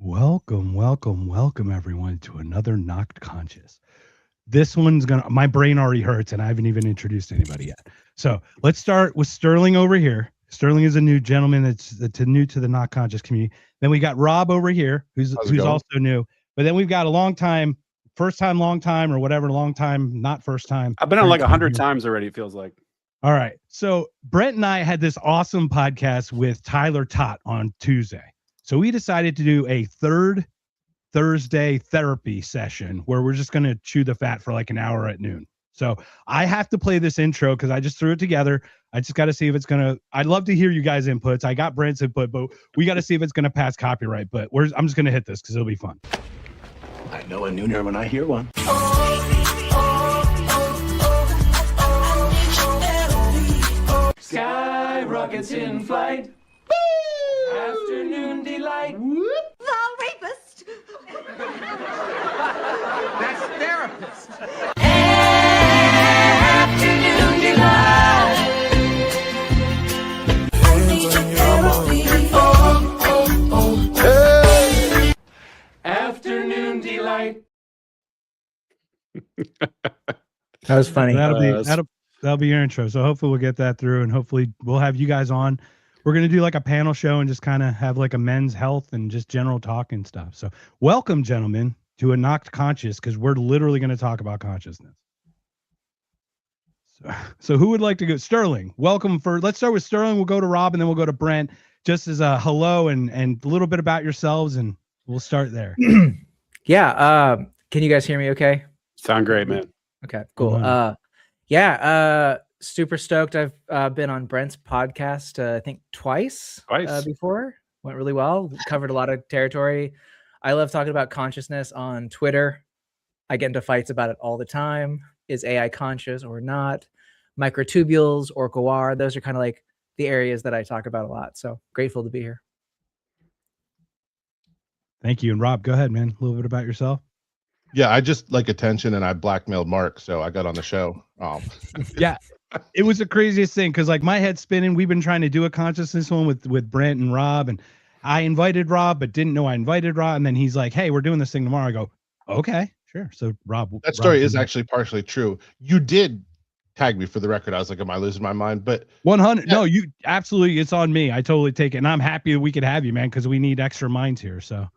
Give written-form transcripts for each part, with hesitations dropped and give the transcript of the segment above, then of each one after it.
Welcome everyone to another Knocked Conscious. This one's my brain already hurts and I haven't even introduced anybody yet. So let's start with Sterling over here. Sterling is a new gentleman that's new to the Knocked Conscious community. Then we got Rob over here, who's also new. But then we've got a long time, first time, long time, or whatever, long time, not first time. I've been on like 100 times already, it feels like. All right. So Brent and I had this awesome podcast with Tyler Tott on Tuesday. So we decided to do a third Thursday therapy session where we're just going to chew the fat for like an hour at noon. So I have to play this intro because I just threw it together. I just got to see if it's going to, I'd love to hear you guys' inputs. I got Brent's input, but we got to see if it's going to pass copyright. But I'm just going to hit this because it'll be fun. I know a nooner when I hear one. Sky rockets in flight. Woo! Afternoon delight. Whoop. The rapist. That's therapist. Afternoon delight. Hey. Afternoon delight. That was funny. That'll be your intro. So hopefully we'll get that through and hopefully we'll have you guys on. We're going to do like a panel show and just kind of have like a men's health and just general talk and stuff. So welcome, gentlemen, to a Knocked Conscious, because we're literally going to talk about consciousness. So who would like to go? Sterling, welcome. Let's start with Sterling. We'll go to Rob and then we'll go to Brent just as a hello and a little bit about yourselves. And we'll start there. Yeah. Can you guys hear me okay? Sound great, man. Okay, cool. Super stoked. I've been on Brent's podcast, I think twice before. Went really well. Covered a lot of territory. I love talking about consciousness on Twitter. I get into fights about it all the time. Is AI conscious or not? Microtubules or Gawar. Those are kind of like the areas that I talk about a lot. So grateful to be here. Thank you. And Rob, go ahead, man. A little bit about yourself. Yeah, I just like attention and I blackmailed Mark, so I got on the show. Yeah, it was the craziest thing because like my head's spinning. We've been trying to do a consciousness one with Brent and Rob, and I invited Rob, but didn't know I invited Rob. And then he's like, "Hey, we're doing this thing tomorrow." I go, "Okay, sure." So Rob, that story is actually partially true. You did tag me for the record. I was like, "Am I losing my mind?" But 100. No, you absolutely. It's on me. I totally take it, and I'm happy that we could have you, man, because we need extra minds here. So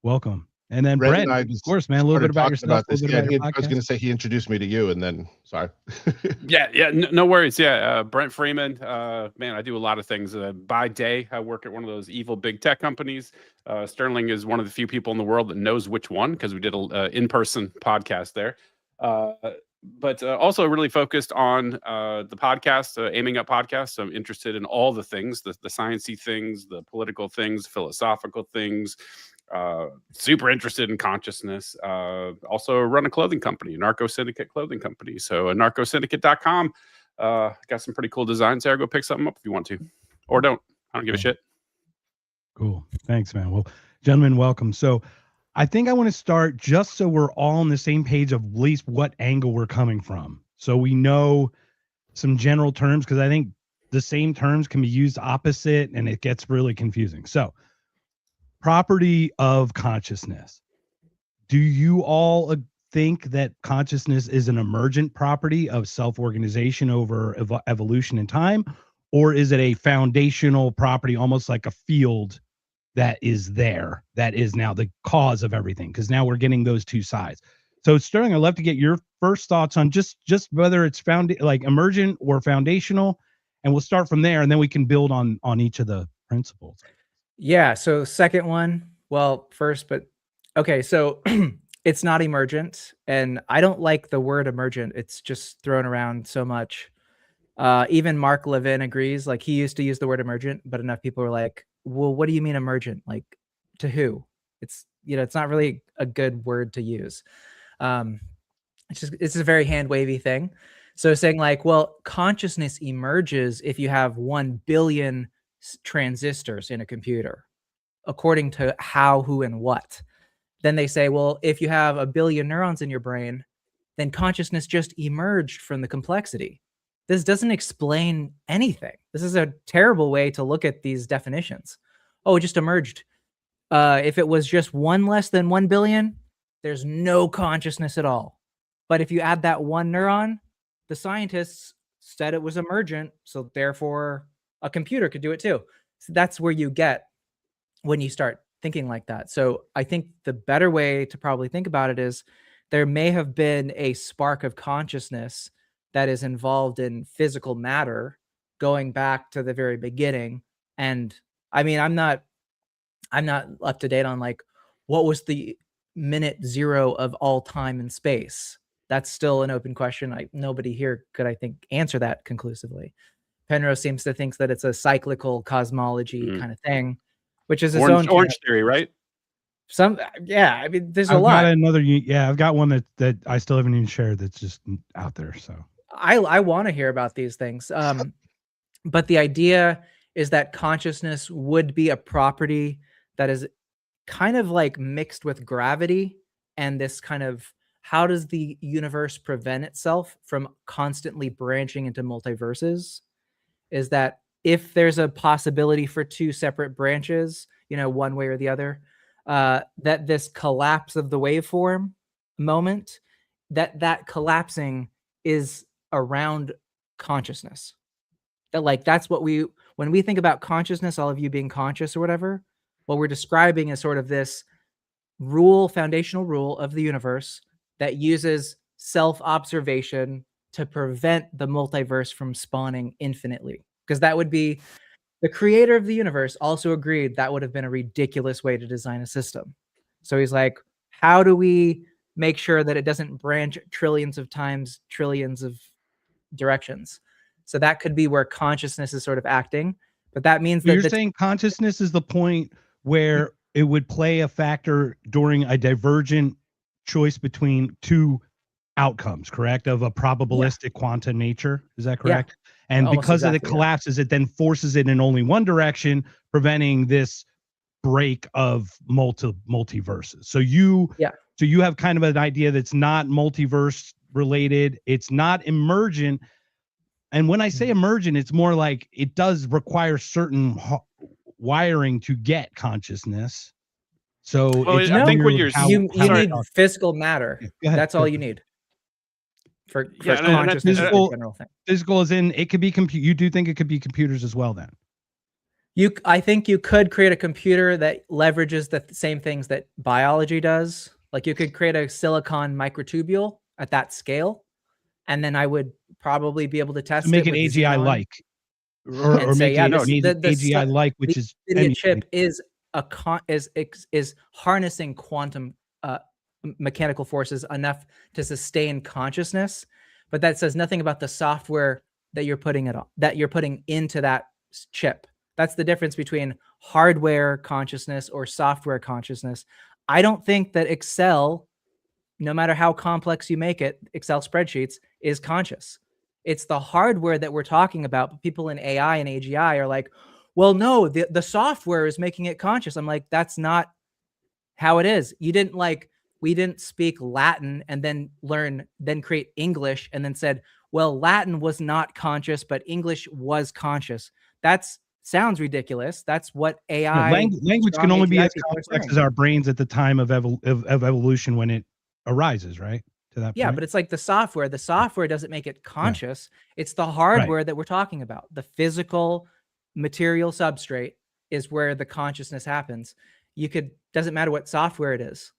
welcome. And then Brent, of course, man, a little bit about yourself. I was going to say he introduced me to you, and then sorry. No worries. Yeah, Brent Freeman. Man, I do a lot of things. By day, I work at one of those evil big tech companies. Sterling is one of the few people in the world that knows which one because we did an in-person podcast there. But also really focused on the podcast, Aiming Up podcast. So I'm interested in all the things, the sciencey things, the political things, philosophical things. Super interested in consciousness. Also run a clothing company, Narco Syndicate clothing company. So narcosyndicate.com. Got some pretty cool designs there. Go pick something up if you want to, or don't. I don't give a shit. Cool. Thanks, man. Well, gentlemen, welcome. So I think I want to start just so we're all on the same page of at least what angle we're coming from. So we know some general terms, because I think the same terms can be used opposite and it gets really confusing. So property of consciousness. Do you all think that consciousness is an emergent property of self-organization over evolution in time? Or is it a foundational property, almost like a field that is there, that is now the cause of everything? Because now we're getting those two sides. So Sterling, I'd love to get your first thoughts on just whether it's like emergent or foundational, and we'll start from there, and then we can build on each of the principles. Yeah. So second one, well, first, but okay. So it's not emergent, and I don't like the word emergent. It's just thrown around so much. Even Mark Levin agrees. Like, he used to use the word emergent, but enough people were like, well, what do you mean emergent? Like, to who? It's, it's not really a good word to use. It's a very hand wavy thing. So saying like, well, consciousness emerges if you have 1 billion transistors in a computer, according to how, who, and what. Then they say, well, if you have 1 billion neurons in your brain, then consciousness just emerged from the complexity. This doesn't explain anything. This is a terrible way to look at these definitions. Oh, it just emerged. If it was just one less than 1 billion, there's no consciousness at all. But if you add that one neuron, the scientists said it was emergent, so therefore a computer could do it too. So that's where you get when you start thinking like that. So I think the better way to probably think about it is there may have been a spark of consciousness that is involved in physical matter going back to the very beginning. And I mean, I'm not up to date on like what was the minute zero of all time and space. That's still an open question. Nobody here could, I think, answer that conclusively. Penrose seems to think that it's a cyclical cosmology kind of thing, which is its own orange theory, right? Yeah, I mean, there's I've a lot. got another. Yeah, I've got one that I still haven't even shared. That's just out there. So I want to hear about these things. But the idea is that consciousness would be a property that is kind of like mixed with gravity and this kind of how does the universe prevent itself from constantly branching into multiverses? Is that if there's a possibility for two separate branches, one way or the other, that this collapse of the waveform moment, that collapsing is around consciousness. That's what when we think about consciousness, all of you being conscious or whatever, what we're describing is sort of this foundational rule of the universe that uses self-observation to prevent the multiverse from spawning infinitely. Because that would be the creator of the universe also agreed that would have been a ridiculous way to design a system. So he's like, how do we make sure that it doesn't branch trillions of times, trillions of directions? So that could be where consciousness is sort of acting. But that means that you're saying consciousness is the point where it would play a factor during a divergent choice between two outcomes, correct? Of a probabilistic quantum nature. Is that correct? Yeah. And because of the collapses, it then forces it in only one direction, preventing this break of multiverses. So you have kind of an idea that's not multiverse related. It's not emergent. And when I say emergent, it's more like it does require certain wiring to get consciousness. So I think what you need physical matter. That's all you need for consciousness. Physical is in it could be you do think it could be computers as well then? I think you could create a computer that leverages the same things that biology does. Like you could create a silicon microtubule at that scale, and then I would probably be able to test make it AGI like, or say, make it AGI like, which is the chip is is harnessing quantum mechanical forces enough to sustain consciousness, but that says nothing about the software that you're putting into that chip. That's the difference between hardware consciousness or software consciousness. I don't think that Excel, no matter how complex you make it, Excel spreadsheets, is conscious. It's the hardware that we're talking about. But people in AI and AGI are like, well, no, the software is making it conscious. I'm like, that's not how it is. We didn't speak Latin and then create English and then said, well, Latin was not conscious, but English was conscious. Sounds ridiculous. That's what AI language can only be as complex as our brains at the time of evolution when it arises, right? To that point. But it's like the software. The software doesn't make it conscious. Yeah. It's the hardware that we're talking about. The physical material substrate is where the consciousness happens. Doesn't matter what software it is.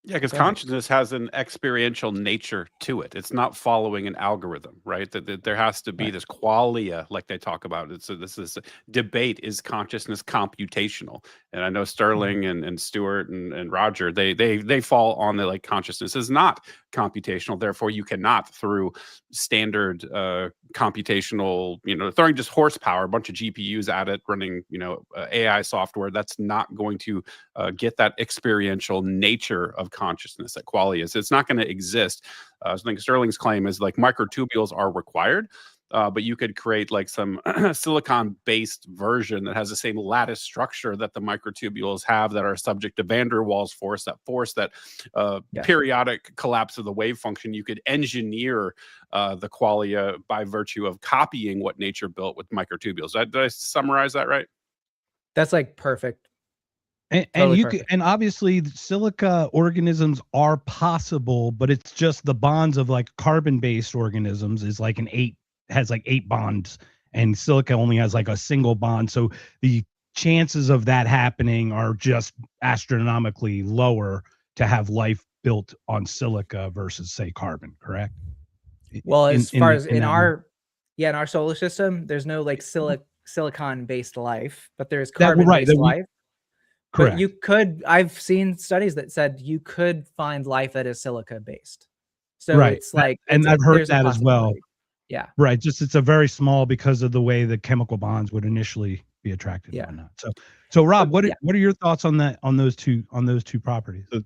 Yeah, because consciousness has an experiential nature to it. It's not following an algorithm, right? That there has to be this qualia, like they talk about. This is debate: is consciousness computational? And I know Sterling and Stuart and Roger, they fall on the consciousness is not computational. Therefore, you cannot through standard computational, throwing just horsepower, a bunch of GPUs at it, running AI software. That's not going to get that experiential nature of consciousness that qualia is. It's not going to exist. I think Sterling's claim is microtubules are required, but you could create some silicon-based version that has the same lattice structure that the microtubules have that are subject to van der Waals force, that periodic collapse of the wave function. You could engineer the qualia by virtue of copying what nature built with microtubules. Did I summarize that right? That's like perfect. And Totally you could, perfect. and obviously silica organisms are possible, but it's just the bonds of like carbon-based organisms is like has like 8 bonds, and silica only has like a single bond. So the chances of that happening are just astronomically lower to have life built on silica versus say carbon, correct? Well, as far as In in that in our solar system, there's no like silicon-based life, but there's that well, right, carbon-based that we life. But correct. you could, I've seen studies that said you could find life that is silica-based. So Right. it's like And I've heard there's a that as well. possibility. Yeah. Right, just it's a very small because of the way the chemical bonds would initially be attracted and Yeah. whatnot. So Rob, But, yeah. what are your thoughts on that on those two properties? So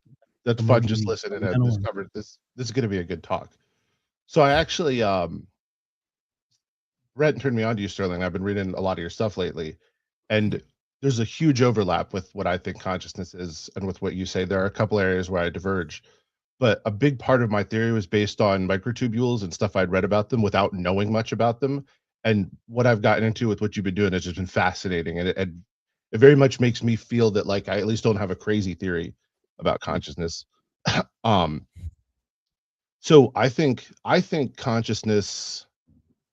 that's The fun. emergent Just and listening to fundamental this and- covered. This is going to be a good talk. So I actually Brent turned me on to you, Sterling. I've been reading a lot of your stuff lately, and there's a huge overlap with what I think consciousness is and with what you say. There are a couple areas where I diverge, but a big part of my theory was based on microtubules and stuff I'd read about them without knowing much about them. And what I've gotten into with what you've been doing has just been fascinating, and it very much makes me feel that like I at least don't have a crazy theory about consciousness. um, so I think consciousness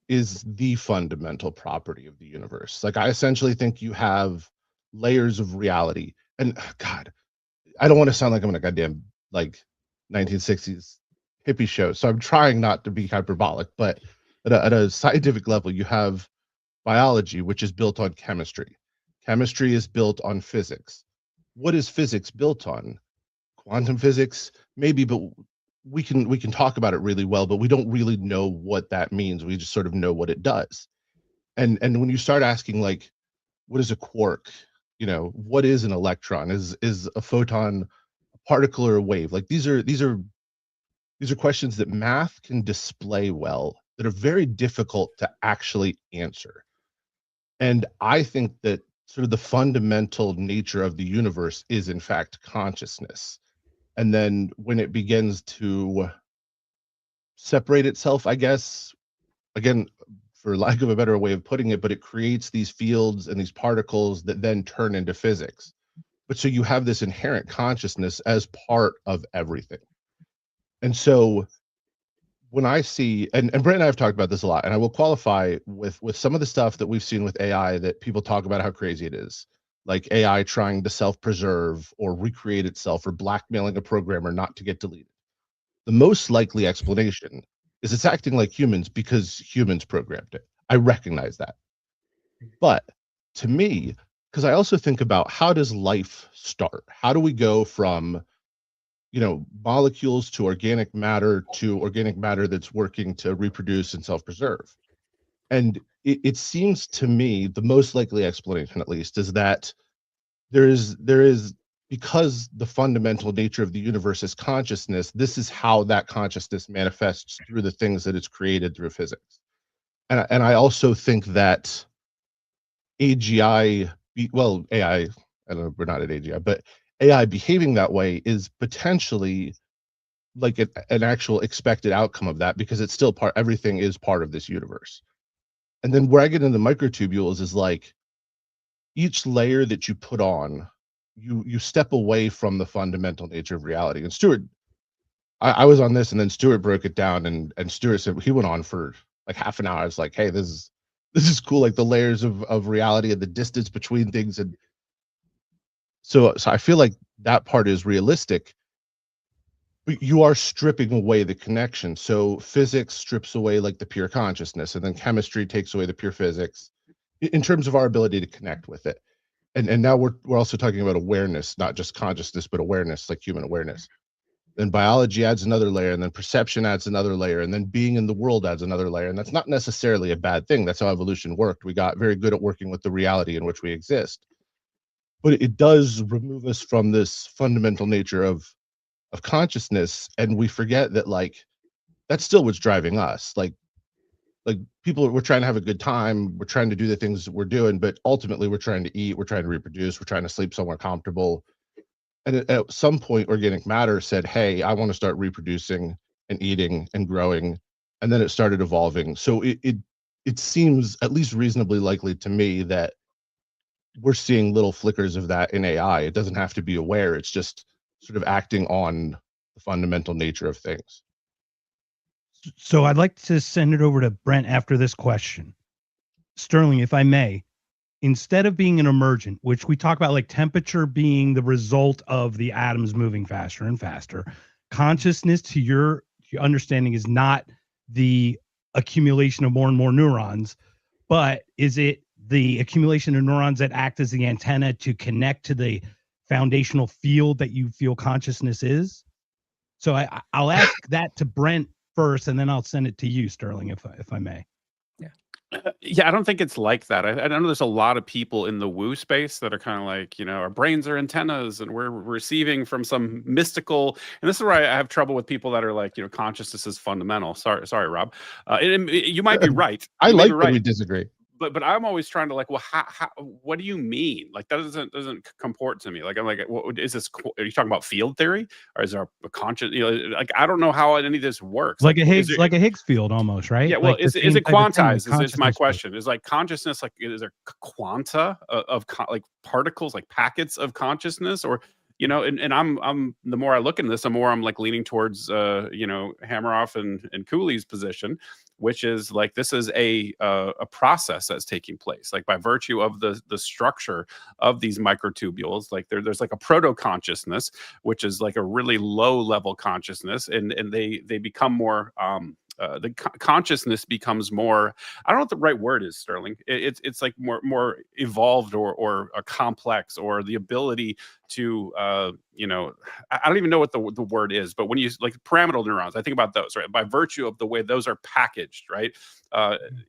is the fundamental property of the universe. Like I essentially think you have layers of reality. And God, I don't want to sound like I'm in a goddamn like 1960s hippie show. So I'm trying not to be hyperbolic, but at a scientific level, you have biology, which is built on chemistry. Chemistry is built on physics. What is physics built on? Quantum physics, maybe, but we can talk about it really well, but we don't really know what that means. We just sort of know what it does. And when you start asking like, what is a quark? You know, what is an electron? Is a photon a particle or a wave? Like these are questions that math can display well that are very difficult to actually answer. And I think that sort of the fundamental nature of the universe is in fact consciousness. And then when it begins to separate itself, I guess, again, for lack of a better way of putting it, but it creates these fields and these particles that then turn into physics. But so you have this inherent consciousness as part of everything. And so when I see, and Brent and I have talked about this a lot, and I will qualify with some of the stuff that we've seen with AI that people talk about how crazy it is, like AI trying to self-preserve or recreate itself or blackmailing a programmer not to get deleted. The most likely explanation is it's acting like humans because humans programmed it. I recognize that. But to me, because I also think about how does life start? How do we go from molecules to organic matter that's working to reproduce and self-preserve? And it seems to me the most likely explanation, at least, is that there is because the fundamental nature of the universe is consciousness. This is how that consciousness manifests through the things that it's created through physics. And I also think that AI, I don't know, we're not at AGI, but AI behaving that way is potentially like an actual expected outcome of that, because it's still everything is part of this universe. And then where I get into microtubules is like each layer that you put on, you step away from the fundamental nature of reality. And Stuart, I was on this, and then Stuart broke it down, and Stuart said he went on for like half an hour. I was like, hey, this is cool, like the layers of reality and the distance between things. And so I feel like that part is realistic, but you are stripping away the connection. So physics strips away like the pure consciousness, and then chemistry takes away the pure physics in terms of our ability to connect with it. And now we're also talking about awareness, not just consciousness, but awareness, like human awareness. Then biology adds another layer, and then perception adds another layer, and then being in the world adds another layer. And that's not necessarily a bad thing. That's how evolution worked. We got very good at working with the reality in which we exist. But it does remove us from this fundamental nature of consciousness, and we forget that like that's still what's driving us. Like people, we're trying to have a good time, we're trying to do the things that we're doing, but ultimately we're trying to eat, we're trying to reproduce, we're trying to sleep somewhere comfortable. And at some point organic matter said, hey, I want to start reproducing and eating and growing. And then it started evolving. So it seems at least reasonably likely to me that we're seeing little flickers of that in AI. It doesn't have to be aware. It's just sort of acting on the fundamental nature of things. So I'd like to send it over to Brent after this question. Sterling, if I may, instead of being an emergent, which we talk about like temperature being the result of the atoms moving faster and faster, consciousness, to your understanding, is not the accumulation of more and more neurons, but is it the accumulation of neurons that act as the antenna to connect to the foundational field that you feel consciousness is? So I'll ask that to Brent first, and then I'll send it to you, Sterling, if I may. Yeah, I don't think it's like that. I know there's a lot of people in the woo space that are kind of like, our brains are antennas and we're receiving from some mystical. And this is where I have trouble with people that are like, consciousness is fundamental. Sorry, Rob. You might be right. I You may like be that right. we disagree. But I'm always trying to like, well, how what do you mean? Like that doesn't comport to me. Like I'm like, what is this? Are you talking about field theory, or is there a conscious? Like I don't know how any of this works. Like a Higgs field almost, right? Yeah. Well, like is it like quantized? Is my consciousness question? Is like consciousness like is there quanta like particles, like packets of consciousness, or and I'm the more I look into this, the more I'm like leaning towards Hammeroff and Cooley's position, which is like this is a process that's taking place, like by virtue of the structure of these microtubules. Like there's like a proto consciousness, which is like a really low level consciousness, and they become more consciousness becomes more, I don't know what the right word is, Sterling. It's like more evolved or complex, or the ability to I don't even know what the word is, but when you like pyramidal neurons, I think about those, right? By virtue of the way those are packaged, right?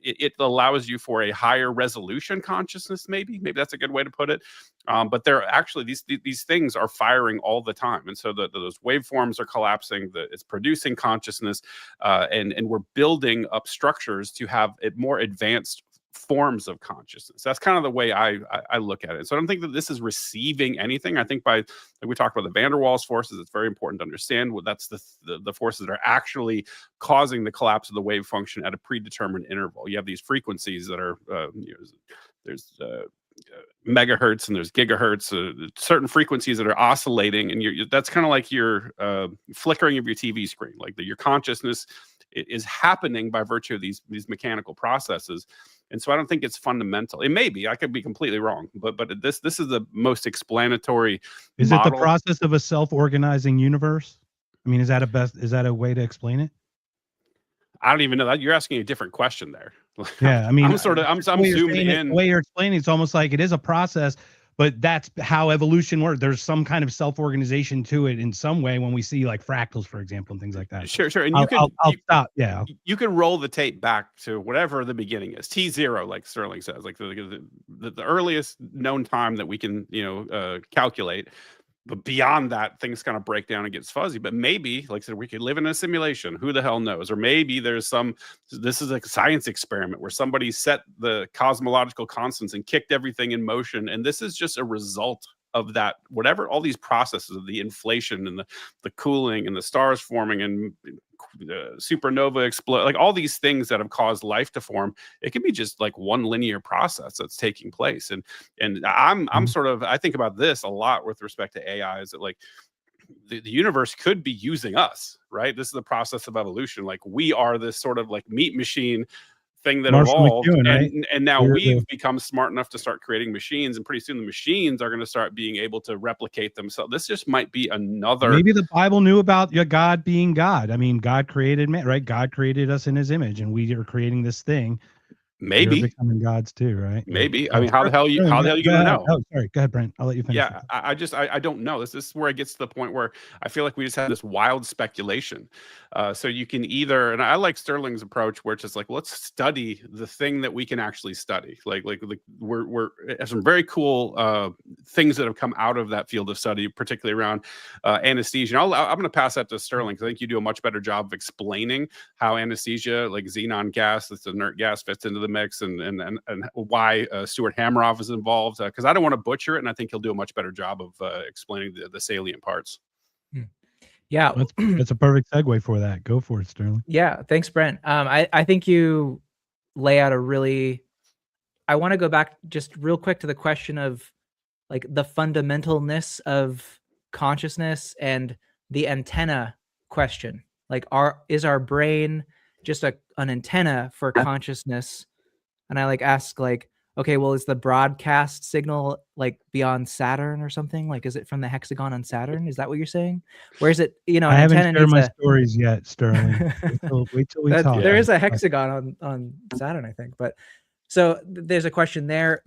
It allows you for a higher resolution consciousness, maybe that's a good way to put it. But they're actually these things are firing all the time, and so those waveforms are collapsing. It's producing consciousness, and we're building up structures to have it more advanced forms of consciousness. That's kind of the way I look at it. So I don't think that this is receiving anything. I think like we talked about the Van der Waals forces, it's very important to understand what that's the forces that are actually causing the collapse of the wave function at a predetermined interval. You have these frequencies that are there's megahertz and there's gigahertz, certain frequencies that are oscillating, and that's kind of like your flickering of your TV screen. Like your consciousness is happening by virtue of these mechanical processes. And so I don't think it's fundamental. It may be. I could be completely wrong, but this is the most explanatory. Is model. it the process of a self-organizing universe? I mean, is that a way to explain it? I don't even know that. You're asking a different question there. Yeah, I mean, I'm zoomed in. The way you're explaining, it's almost like it is a process, but that's how evolution works. There's some kind of self-organization to it in some way when we see like fractals, for example, and things like that. Sure. And I'll stop. Yeah. You can roll the tape back to whatever the beginning is. T0, like Sterling says, like the earliest known time that we can, calculate. But beyond that, things kind of break down and gets fuzzy. But maybe, like I said, we could live in a simulation. Who the hell knows? Or maybe this is a science experiment where somebody set the cosmological constants and kicked everything in motion. And this is just a result of that, whatever, all these processes of the inflation and the cooling and the stars forming and supernova explode, like all these things that have caused life to form. It can be just like one linear process that's taking place. And I'm sort of, I think about this a lot with respect to AI, is that like the universe could be using us, right? This is the process of evolution. Like we are this sort of like meat machine thing that Marshall evolved, McLuhan, right? and now we've become smart enough to start creating machines, and pretty soon the machines are going to start being able to replicate themselves. This just might be another. Maybe the Bible knew about God being God. I mean, God created man, right? God created us in His image, and we are creating this thing. Maybe you're becoming gods too, right? Maybe. I mean, how the hell are you going to know? Oh, sorry. Go ahead, Brent. I'll let you finish. Yeah, I don't know. This is where it gets to the point where I feel like we just have this wild speculation. So you can either, and I like Sterling's approach, where it's just like, let's study the thing that we can actually study. Like we're some very cool things that have come out of that field of study, particularly around anesthesia. And I'm going to pass that to Sterling, because I think you do a much better job of explaining how anesthesia, like xenon gas, that's inert gas, fits into the mix, and why Stuart Hammeroff is involved, because I don't want to butcher it, and I think he'll do a much better job of explaining the salient parts. Yeah, that's a perfect segue for that. Go for it, Sterling. Yeah, thanks, Brent. I think you lay out a really I want to go back just real quick to the question of like the fundamentalness of consciousness and the antenna question. Like, is our brain just an antenna for consciousness? And I like ask like, okay, well, is the broadcast signal like beyond Saturn or something? Like, is it from the hexagon on Saturn? Is that what you're saying? Where is it? You know, I an haven't antenna shared needs my a. stories yet, Sterling. Wait till we talk. There is a hexagon on Saturn, I think. But so there's a question there.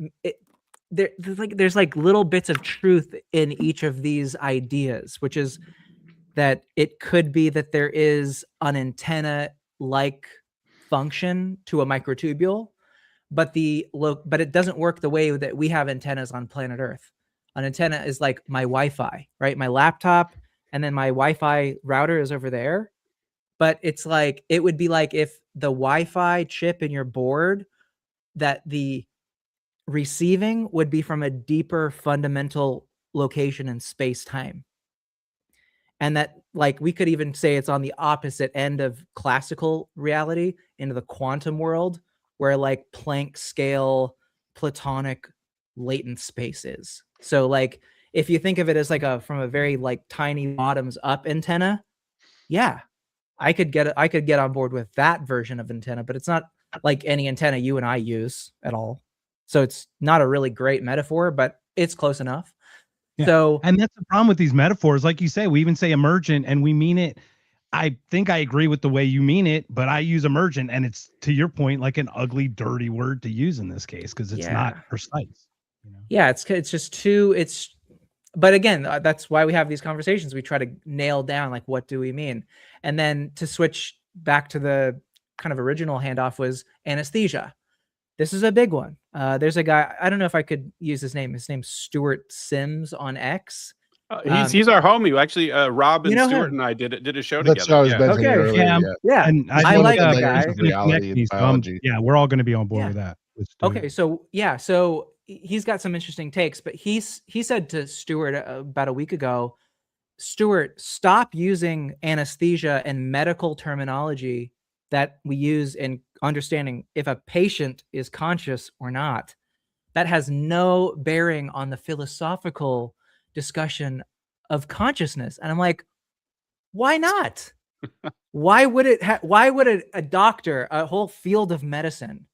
There's like little bits of truth in each of these ideas, which is that it could be that there is an antenna-like function to a microtubule, but it doesn't work the way that we have antennas on planet Earth. An antenna is like my Wi-Fi, right? My laptop, and then my Wi-Fi router is over there. But it's like, it would be like if the Wi-Fi chip in your board, that the receiving would be from a deeper fundamental location in space-time. And that, like, we could even say it's on the opposite end of classical reality into the quantum world, where like Planck scale platonic latent space is. So like, if you think of it as like from a very like tiny bottoms up antenna, yeah, I could get on board with that version of antenna, but it's not like any antenna you and I use at all. So it's not a really great metaphor, but it's close enough. Yeah. So, and that's the problem with these metaphors. Like you say, we even say emergent and we mean it. I think I agree with the way you mean it, but I use emergent, and it's, to your point, like an ugly, dirty word to use in this case because it's not precise. You know? Yeah, it's just too. But again, that's why we have these conversations. We try to nail down like, what do we mean? And then to switch back to the kind of original handoff was anesthesia. This is a big one. There's a guy, I don't know if I could use his name. His name's Stuart Sims on X. He's our homie. Actually, Rob and Stuart him? and I did a show That's together. what I was mentioning earlier. Yeah. And I like that layers guy. of reality and biology. Yeah, we're all going to be on board with that. Okay, so he's got some interesting takes, but he said to Stuart about a week ago, Stuart, stop using anesthesia and medical terminology that we use in understanding if a patient is conscious or not. That has no bearing on the philosophical discussion of consciousness. And I'm like, why not? Why would a doctor, a whole field of medicine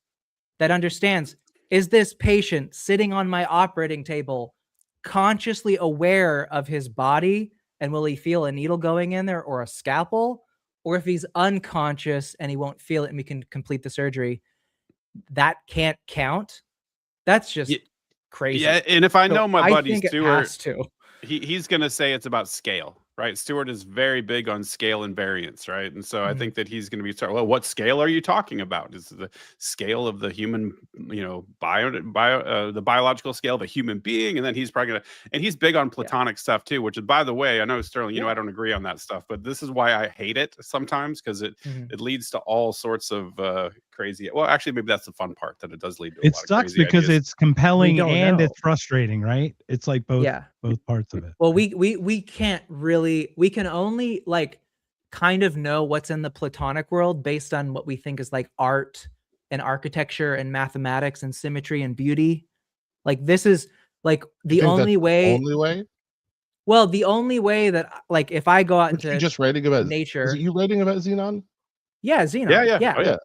that understands, is this patient sitting on my operating table consciously aware of his body, and will he feel a needle going in there or a scalpel? Or if he's unconscious and he won't feel it and we can complete the surgery, that can't count. That's just crazy. Yeah, and if I know my buddy Stuart, he's going to say it's about scale, right? Stuart is very big on scale and variance, right? And so I think that he's going to be talking, well, what scale are you talking about? Is the scale of the human, the biological scale of a human being? And then he's probably going to, and he's big on platonic stuff too, which is, by the way, I know Sterling, I don't agree on that stuff, but this is why I hate it sometimes, because it leads to all sorts of crazy. Well, actually, maybe that's the fun part, that it does lead to a lot of crazy because ideas. it's compelling and it's frustrating, right? It's like both parts of it. Well, we can't really, we can only like kind of know what's in the platonic world based on what we think is like art and architecture and mathematics and symmetry and beauty. Like, this is like the only way. Well, the only way that, like, if I go out into just writing about nature, is it you writing about Xenon? Yeah, Xenon. Yeah. Oh, yeah.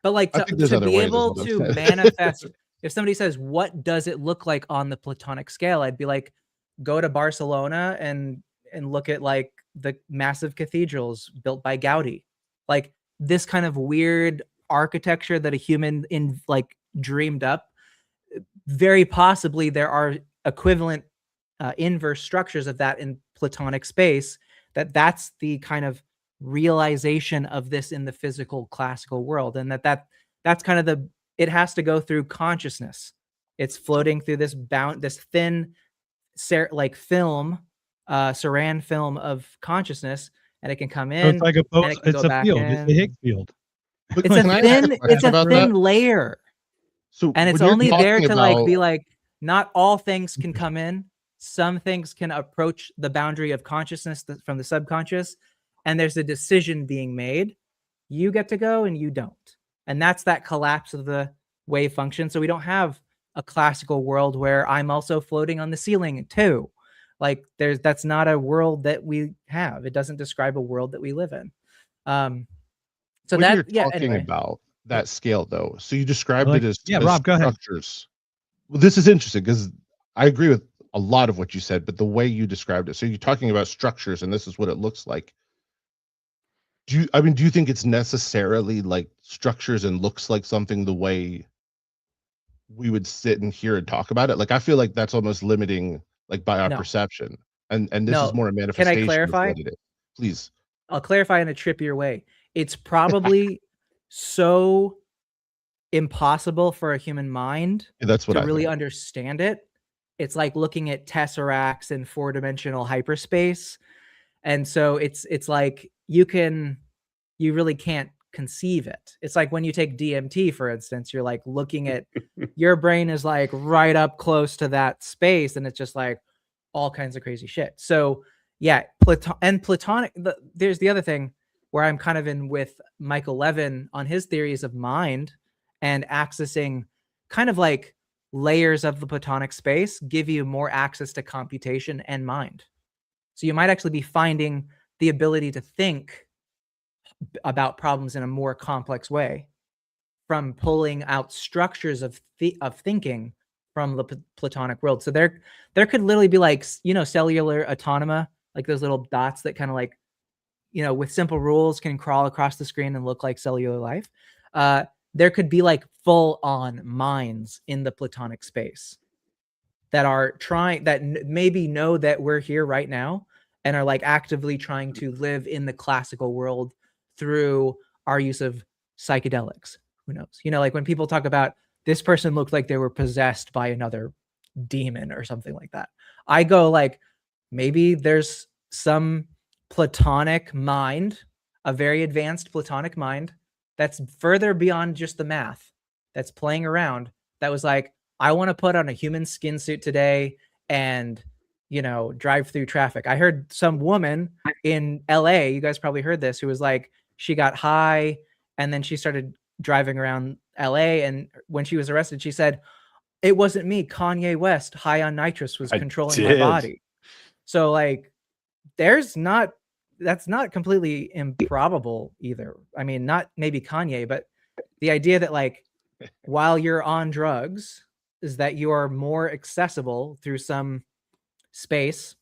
But like to be able to manifest, if somebody says, what does it look like on the platonic scale? I'd be like, go to Barcelona and look at like the massive cathedrals built by Gaudi. Like, this kind of weird architecture that a human dreamed up. Very possibly there are equivalent inverse structures of that in platonic space. That's the kind of realization of this in the physical classical world, and that's kind of it has to go through consciousness. It's floating through this thin film, Saran film of consciousness, and it can come in. So it's like a field. It's a Higgs field. It's a thin layer. So, and it's only there to be like, not all things can come in. Some things can approach the boundary of consciousness from the subconscious, and there's a decision being made. You get to go and you don't. And that's that collapse of the wave function. So we don't have a classical world where I'm also floating on the ceiling too. Like that's not a world that we have. It doesn't describe a world that we live in. So when that, you're yeah, talking anyway. about that scale though, so you described Like, it as, yeah, as Rob, go ahead. structures. Well, this is interesting because I agree with a lot of what you said, but the way you described it, so you're talking about structures and this is what it looks like. Do you think it's necessarily like structures and looks like something the way we would sit and hear and talk about it? Like, I feel like that's almost limiting, like, by our No. perception. And this is No. more a Can I manifestation of clarify? what it is. Please. I'll clarify in a trippier way. It's probably so impossible for a human mind Yeah, that's what to I really think. understand it. It's like looking at tesseracts in 4-dimensional hyperspace. And so it's like you really can't conceive it. It's like when you take DMT, for instance, you're like looking at your brain is like right up close to that space, and it's just like all kinds of crazy shit. So yeah, Platonic. There's the other thing where I'm kind of in with Michael Levin on his theories of mind and accessing kind of like layers of the Platonic space give you more access to computation and mind. So you might actually be finding the ability to think about problems in a more complex way from pulling out structures of thinking from the Platonic world. So there could literally be like, cellular autonoma, like those little dots that kind of like, with simple rules can crawl across the screen and look like cellular life. There could be like full on minds in the Platonic space that are trying, that maybe know that we're here right now and are like actively trying to live in the classical world through our use of psychedelics. Who knows? Like when people talk about this person looked like they were possessed by another demon or something like that, I go like, maybe there's some Platonic mind, a very advanced Platonic mind that's further beyond just the math, that's playing around, that was like, I want to put on a human skin suit today and, drive through traffic. I heard some woman in LA, you guys probably heard this, who was like, she got high and then she started driving around LA. And when she was arrested, she said, it wasn't me. Kanye West, high on nitrous, was controlling my body. So like, that's not completely improbable either. I mean, not maybe Kanye, but the idea that like, while you're on drugs, is that you are more accessible through some space.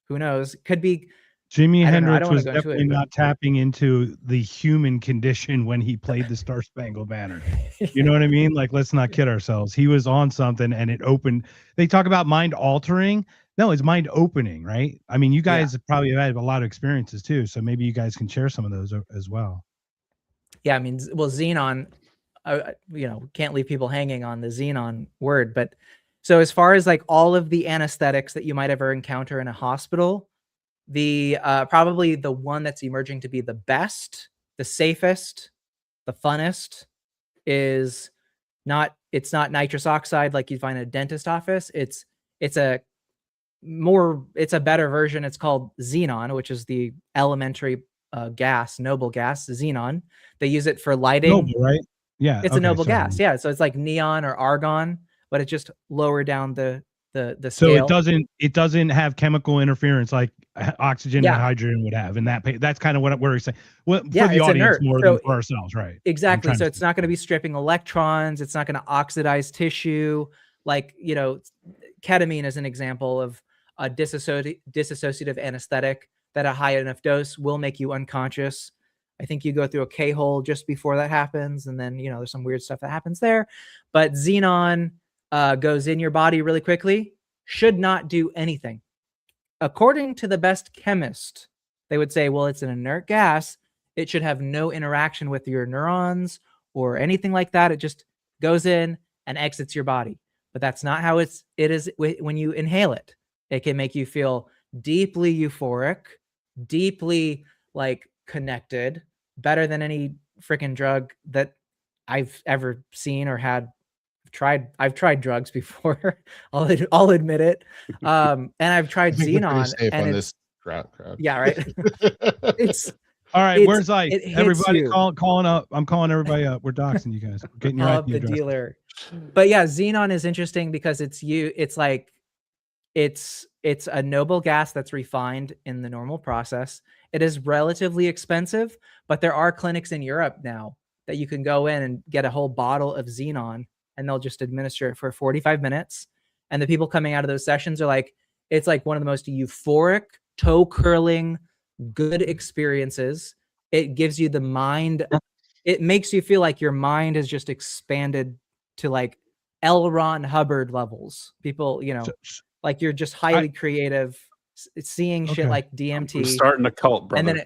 Who knows? Could be. Jimi I Hendrix don't was wanna go into definitely it, not tapping into the human condition when he played the Star Spangled Banner. You know what I mean? Like, let's not kid ourselves. He was on something and it opened. They talk about mind altering. No, it's mind opening, right? I mean, you guys probably have had a lot of experiences too, so maybe you guys can share some of those as well. Yeah, I mean, well, Xenon, can't leave people hanging on the Xenon word. But so as far as like all of the anesthetics that you might ever encounter in a hospital, the probably the one that's emerging to be the best, the safest, the funnest is it's not nitrous oxide like you'd find in a dentist office. It's a better version. It's called xenon, which is the elementary gas, noble gas, xenon. They use it for lighting. Noble, right? Yeah, it's a noble gas. Yeah, so it's like neon or argon, but it's just lower down the scale. So it doesn't have chemical interference like oxygen and hydrogen would have, and that's kind of what we're saying. Well, for the audience more than for ourselves, right? Exactly. So it's not going to be stripping electrons. It's not going to oxidize tissue. Like, ketamine is an example of a dissociative anesthetic that a high enough dose will make you unconscious. I think you go through a K-hole just before that happens. And then, there's some weird stuff that happens there. But xenon goes in your body really quickly, should not do anything. According to the best chemist, they would say, well, it's an inert gas. It should have no interaction with your neurons or anything like that. It just goes in and exits your body. But that's not how it is when you inhale it. It can make you feel deeply euphoric, deeply like connected, better than any freaking drug that I've ever seen or had. I've tried drugs before. I'll admit it. And I've tried xenon, and on it's this crowd. Yeah, right. All right, where's Ike? It hits Everybody you. calling up. I'm calling everybody up. We're doxing you guys. We're getting your Of IP the addresses. dealer. But yeah, xenon is interesting because it's like it's a noble gas that's refined in the normal process. It is relatively expensive, but there are clinics in Europe now that you can go in and get a whole bottle of xenon and they'll just administer it for 45 minutes. And the people coming out of those sessions are like, it's like one of the most euphoric, toe curling, good experiences. It gives you the mind. It makes you feel like your mind has just expanded to like L. Ron Hubbard levels. People, like you're just highly creative, seeing shit like I'm DMT. starting a cult, brother.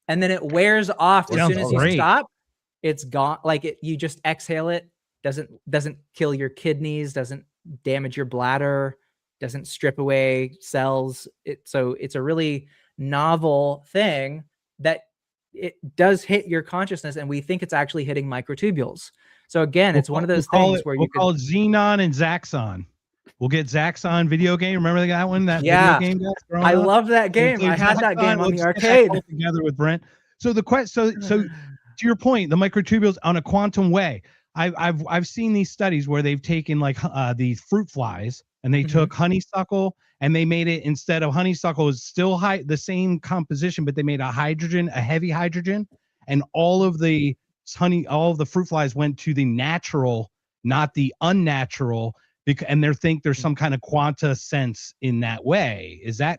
And then it wears off as soon as you great. stop. It's gone. Like you just exhale it. Doesn't kill your kidneys. Doesn't damage your bladder. Doesn't strip away cells. So it's a really novel thing that it does hit your consciousness, and we think it's actually hitting microtubules. So again, it's one of those things where you call it Xenon and Zaxxon. We'll get Zaxxon video game. Remember that one? Video game guy. I love that game. I had that game on the arcade. Together with Brent. So the question. So to your point, the microtubules on a quantum way. I've seen these studies where they've taken like the fruit flies and they took honeysuckle and they made it, instead of honeysuckle, is still the same composition, but they made a heavy hydrogen, and all of the fruit flies went to the natural, not the unnatural, and they think there's some kind of quanta sense in that way. Is that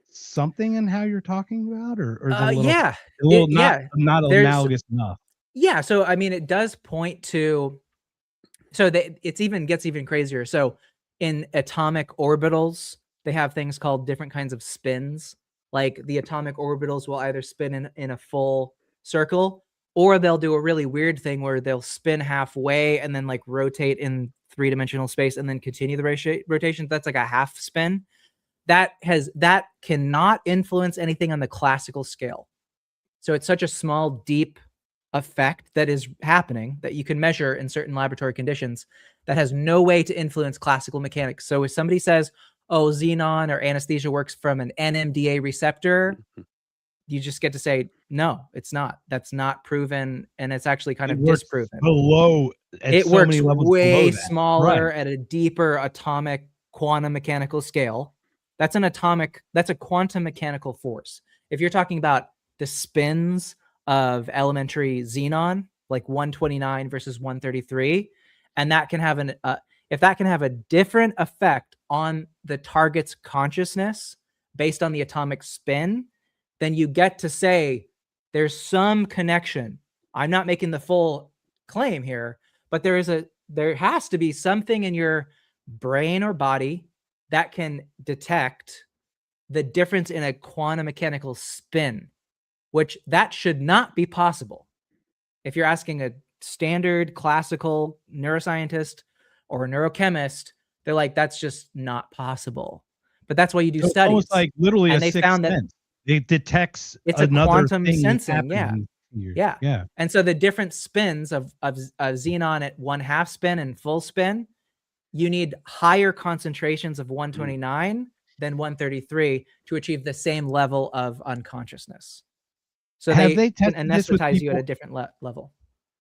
something in how you're talking about, or is it not analogous enough? Yeah, so I mean, it does point to, it gets even crazier. So in atomic orbitals, they have things called different kinds of spins. Like the atomic orbitals will either spin in a full circle, or they'll do a really weird thing where they'll spin halfway and then like rotate in 3-dimensional space and then continue the rotation. That's like a half spin. That cannot influence anything on the classical scale. So it's such a small, deep effect that is happening that you can measure in certain laboratory conditions that has no way to influence classical mechanics. So if somebody says, oh, xenon or anesthesia works from an NMDA receptor, you just get to say, no, it's not. That's not proven, and it's actually kind of disproven. It works way smaller at a deeper atomic quantum mechanical scale. That's a quantum mechanical force. If you're talking about the spins of elementary xenon, like 129 versus 133, and that can have if that can have a different effect on the target's consciousness based on the atomic spin, then you get to say there's some connection. I'm not making the full claim here, but there has to be something in your brain or body that can detect the difference in a quantum mechanical spin, which that should not be possible. If you're asking a standard classical neuroscientist or a neurochemist, they're like, that's just not possible. But that's why you do studies. It's almost like literally and they found that it detects it's a quantum sensing. Yeah. And so the different spins of xenon at 1/2 spin and full spin, you need higher concentrations of 129 than 133 to achieve the same level of unconsciousness. So they can anesthetize you at a different level.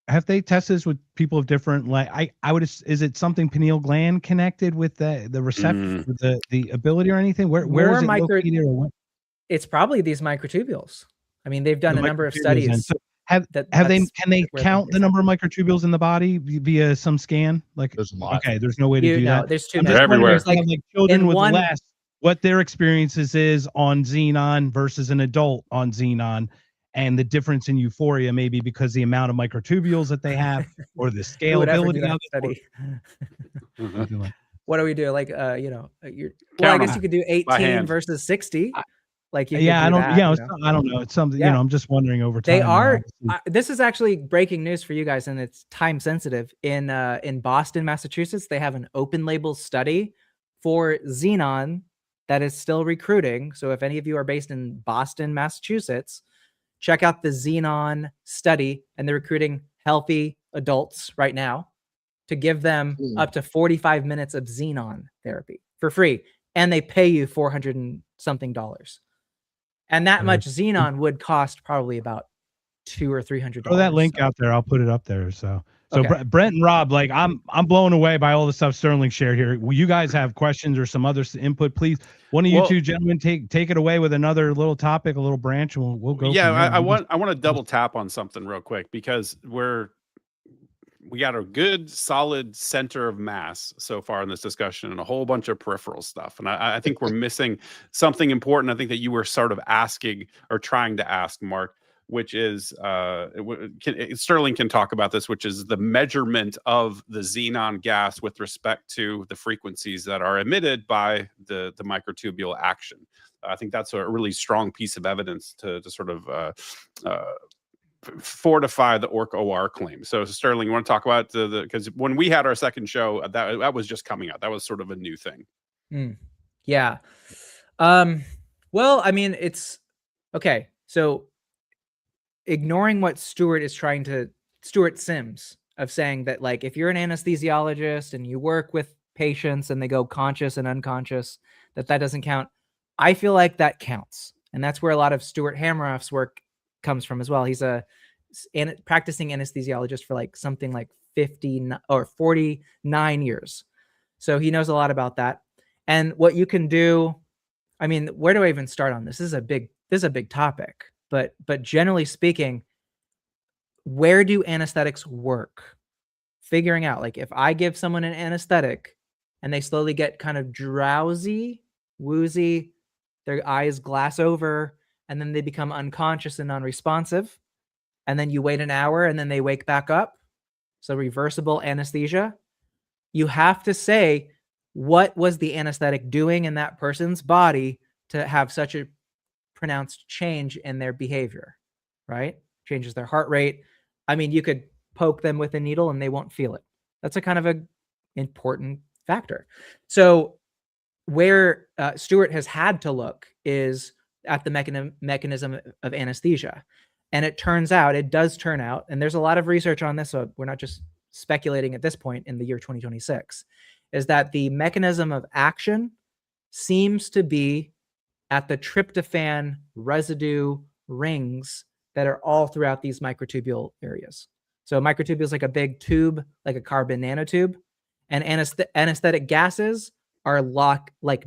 Have they tested this with people of different, is it something pineal gland connected with the receptor, the ability or anything? Where is it located, or what? It's probably these microtubules. I mean, they've done a number of studies. So can they count the number of microtubules in the body via some scan? Like, there's a lot. Okay, there's no way to do that. There's too many. They're everywhere. Like children with less, what their experiences is on xenon versus an adult on xenon, and the difference in euphoria maybe because the amount of microtubules that they have or the scalability of it. What do we do? Like, I guess you could do 18 versus 60. I don't know. It's something, I'm just wondering over time. They are, this is actually breaking news for you guys, and it's time sensitive. In Boston, Massachusetts, they have an open label study for xenon that is still recruiting. So if any of you are based in Boston, Massachusetts, check out the xenon study, and they're recruiting healthy adults right now to give them up to 45 minutes of xenon therapy for free. And they pay you $400 and something. And that much xenon would cost probably about $200 or $300. Throw that link So, out there. I'll put it up there. So okay. Brent and Rob, like I'm blown away by all the stuff Sterling shared here. Will you guys have questions or some other input, please? One of you Well- two gentlemen take it away with another little topic, a little branch, and we'll go. Yeah, from there. I want to double tap on something real quick because we got a good solid center of mass so far in this discussion and a whole bunch of peripheral stuff. And I think we're missing something important. I think that you were sort of asking or trying to ask, Mark, which is Sterling can talk about this, which is the measurement of the xenon gas with respect to the frequencies that are emitted by the microtubule action. I think that's a really strong piece of evidence to sort of fortify the OR claim. So Sterling, you want to talk about the because when we had our second show, that was just coming out. That was sort of a new thing. Yeah. Well, I mean, it's okay. So ignoring what Stuart Sims of saying that, like, if you're an anesthesiologist and you work with patients and they go conscious and unconscious, that doesn't count. I feel like that counts. And that's where a lot of Stuart Hammeroff's work comes from as well. He's a practicing anesthesiologist for like something like 50 or 49 years. So he knows a lot about that. And what you can do, I mean, where do I even start on this? This is a big topic, but generally speaking, where do anesthetics work? Figuring out, like, if I give someone an anesthetic and they slowly get kind of drowsy, woozy, their eyes glass over, and then they become unconscious and non-responsive, and then you wait an hour and then they wake back up. So reversible anesthesia. You have to say, what was the anesthetic doing in that person's body to have such a pronounced change in their behavior, right? Changes their heart rate. I mean, you could poke them with a needle and they won't feel it. That's a kind of a important factor. So where Stuart has had to look is at the mechanism of anesthesia. And it does turn out, and there's a lot of research on this, so we're not just speculating at this point in the year 2026, is that the mechanism of action seems to be at the tryptophan residue rings that are all throughout these microtubule areas. So microtubule is like a big tube, like a carbon nanotube, and anesthetic gases are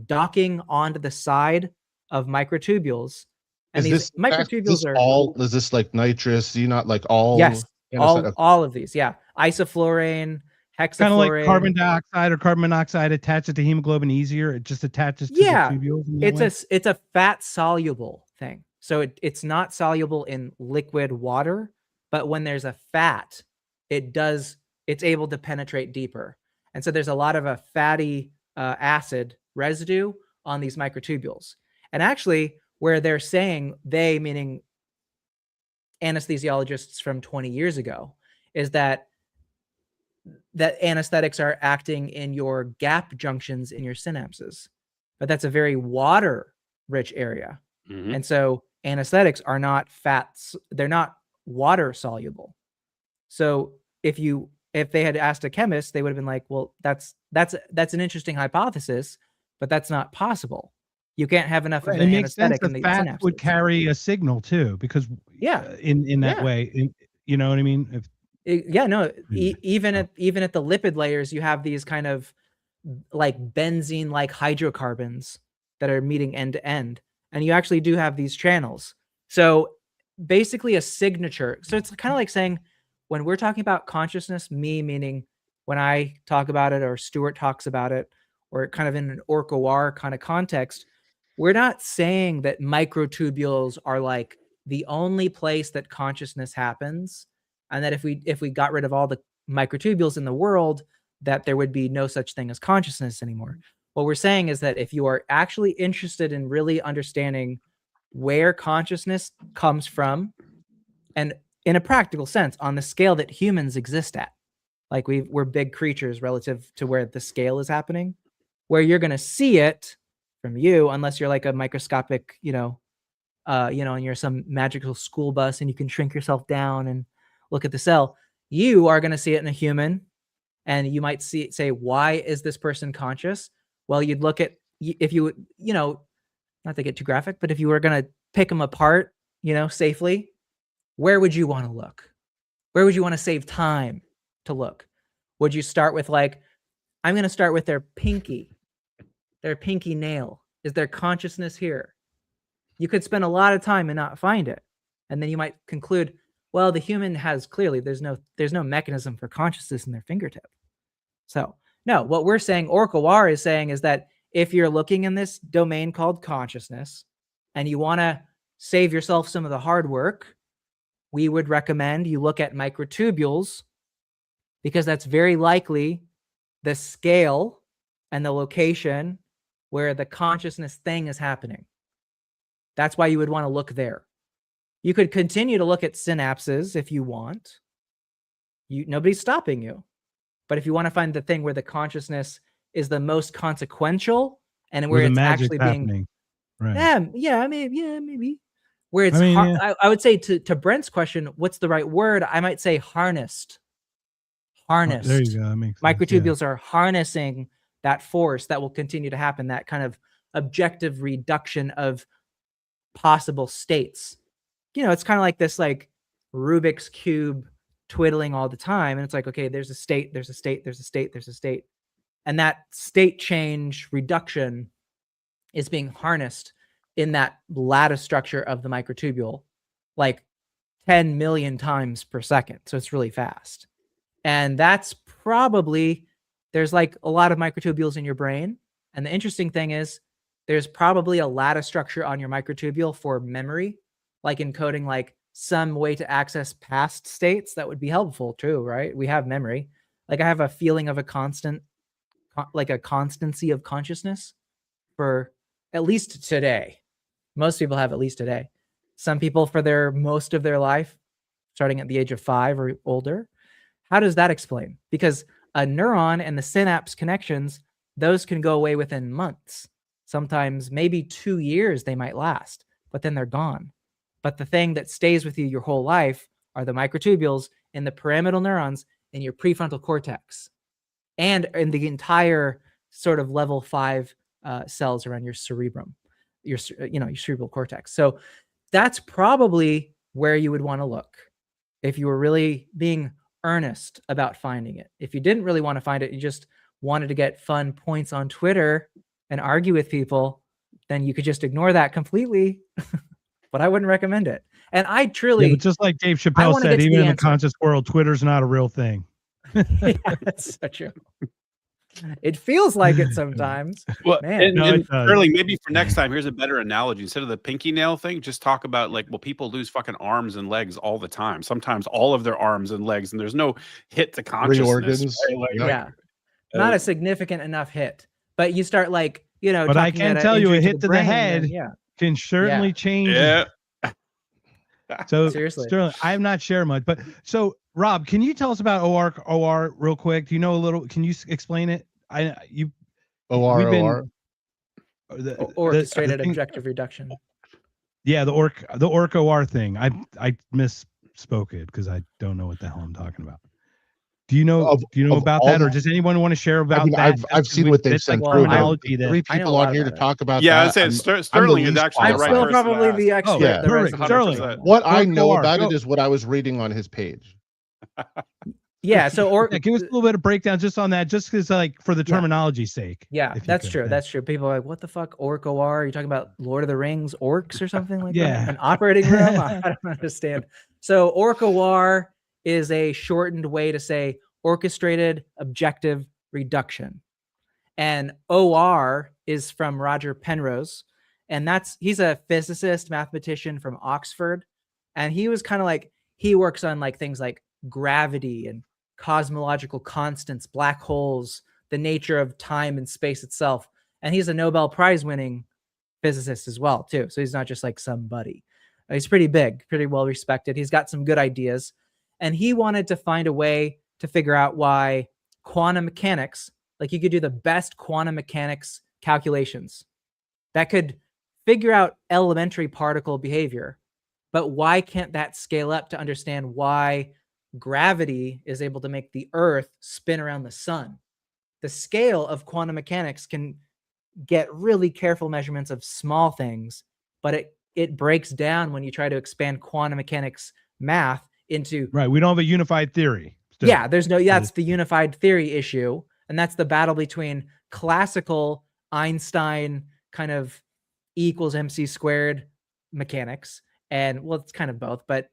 docking onto the side of microtubules. And these microtubules is this like nitrous? Not like all? Yes, all of these. Yeah, isoflurane, hexaflurane. Kind of like carbon dioxide or carbon monoxide attaches to hemoglobin easier. It just attaches to the tubules. It's a fat soluble thing. So it's not soluble in liquid water, but when there's a fat, it's able to penetrate deeper. And so there's a lot of a fatty acid residue on these microtubules. And actually, where they're saying, they meaning anesthesiologists from 20 years ago, is that anesthetics are acting in your gap junctions in your synapses. But that's a very water-rich area. Mm-hmm. And so anesthetics are not fats, they're not water soluble. So if they had asked a chemist, they would have been like, well, that's an interesting hypothesis, but that's not possible. You can't have enough of an anesthetic in the fat synapses. Would carry a signal too, because in that way, you know what I mean? Even at the lipid layers, you have these kind of like benzene-like hydrocarbons that are meeting end to end, and you actually do have these channels. So basically a signature. So it's kind of like saying, when we're talking about consciousness, me meaning when I talk about it or Stuart talks about it, or kind of in an OR kind of context, we're not saying that microtubules are like the only place that consciousness happens, and that if we got rid of all the microtubules in the world, that there would be no such thing as consciousness anymore. What we're saying is that if you are actually interested in really understanding where consciousness comes from, and in a practical sense, on the scale that humans exist at, like we're big creatures relative to where the scale is happening, where you're going to see it from you, unless you're like a microscopic, and you're some magical school bus and you can shrink yourself down and look at the cell, you are going to see it in a human, and you might say, why is this person conscious? Well, you'd look at, if you, not to get too graphic, but if you were going to pick them apart, safely, where would you want to look? Where would you want to save time to look? Would you start with like, I'm going to start with their pinky nail. Is there consciousness here? You could spend a lot of time and not find it. And then you might conclude, well, the human has clearly, there's no mechanism for consciousness in their fingertip. So no, what we're saying, Orkawar is saying, is that if you're looking in this domain called consciousness and you want to save yourself some of the hard work, we would recommend you look at microtubules, because that's very likely the scale and the location where the consciousness thing is happening. That's why you would want to look there. You could continue to look at synapses if you want. Nobody's stopping you. But if you want to find the thing where the consciousness is the most consequential and where it's actually being, right. maybe. Where it's, I would say to Brent's question, what's the right word? I might say harnessed. Harnessed. There you go. That makes sense. Microtubules are harnessing that force that will continue to happen, that kind of objective reduction of possible states. It's kind of like this like Rubik's Cube twiddling all the time. And it's like, okay, there's a state, there's a state, there's a state, there's a state. And that state change reduction is being harnessed in that lattice structure of the microtubule, like 10 million times per second. So it's really fast. And that's probably, there's like a lot of microtubules in your brain. And the interesting thing is there's probably a lattice structure on your microtubule for memory, like encoding like some way to access past states. That would be helpful too, right? We have memory. Like I have a feeling of a constant, like a constancy of consciousness for at least today. Most people have at least today. Some people for most of their life, starting at the age of 5 or older. How does that explain? Because a neuron and the synapse connections, those can go away within months. Sometimes maybe 2 years they might last, but then they're gone. But the thing that stays with you your whole life are the microtubules in the pyramidal neurons in your prefrontal cortex and in the entire sort of level 5 cells around your cerebrum, your cerebral cortex. So that's probably where you would want to look if you were really being earnest about finding it. If you didn't really want to find it, you just wanted to get fun points on Twitter and argue with people, then you could just ignore that completely. But I wouldn't recommend it. And I truly, but just like Dave Chappelle said, even in the conscious world, Twitter's not a real thing. Yeah, that's so true. It feels like it sometimes. Well, man. And Sterling, maybe for next time, here's a better analogy. Instead of the pinky nail thing, just talk about like, well, people lose fucking arms and legs all the time. Sometimes all of their arms and legs, and there's no hit to consciousness. Right? Not a significant enough hit. But you start like, But I can tell you, a hit to the head can certainly change. Yeah. So seriously, Sterling, I have not shared much, but so Rob, can you tell us about OR real quick? Do you know a little? Can you explain it? Orchestrated objective reduction. Yeah, the OR thing. I misspoke it because I don't know what the hell I'm talking about. Do you know about that, or does anyone want to share about that? I've seen what they've sent through. Three people on here to talk about that. Yeah, I said Sterling is actually the right person. I'm still probably the expert. Sterling. What I know about it is what I was reading on his page. Yeah, so give us a little bit of breakdown just on that, just because like for the terminology's sake. Yeah, that's true. That's true. People are like, what the fuck, OR? Are you talking about Lord of the Rings orcs or something like that? An operating room? I don't understand. So OR is a shortened way to say orchestrated objective reduction. And OR is from Roger Penrose. And he's a physicist, mathematician from Oxford. And he was kind of like, he works on like things like gravity and cosmological constants, black holes, the nature of time and space itself. And he's a Nobel Prize winning physicist as well, too. So he's not just like somebody. He's pretty big, pretty well respected. He's got some good ideas. And he wanted to find a way to figure out why quantum mechanics, like you could do the best quantum mechanics calculations that could figure out elementary particle behavior. But why can't that scale up to understand why gravity is able to make the Earth spin around the sun? The scale of quantum mechanics can get really careful measurements of small things, but it breaks down when you try to expand quantum mechanics math into Right. We don't have a unified theory. Still. Yeah, that's the unified theory issue. And that's the battle between classical Einstein kind of E equals MC squared mechanics. And well, it's kind of both, but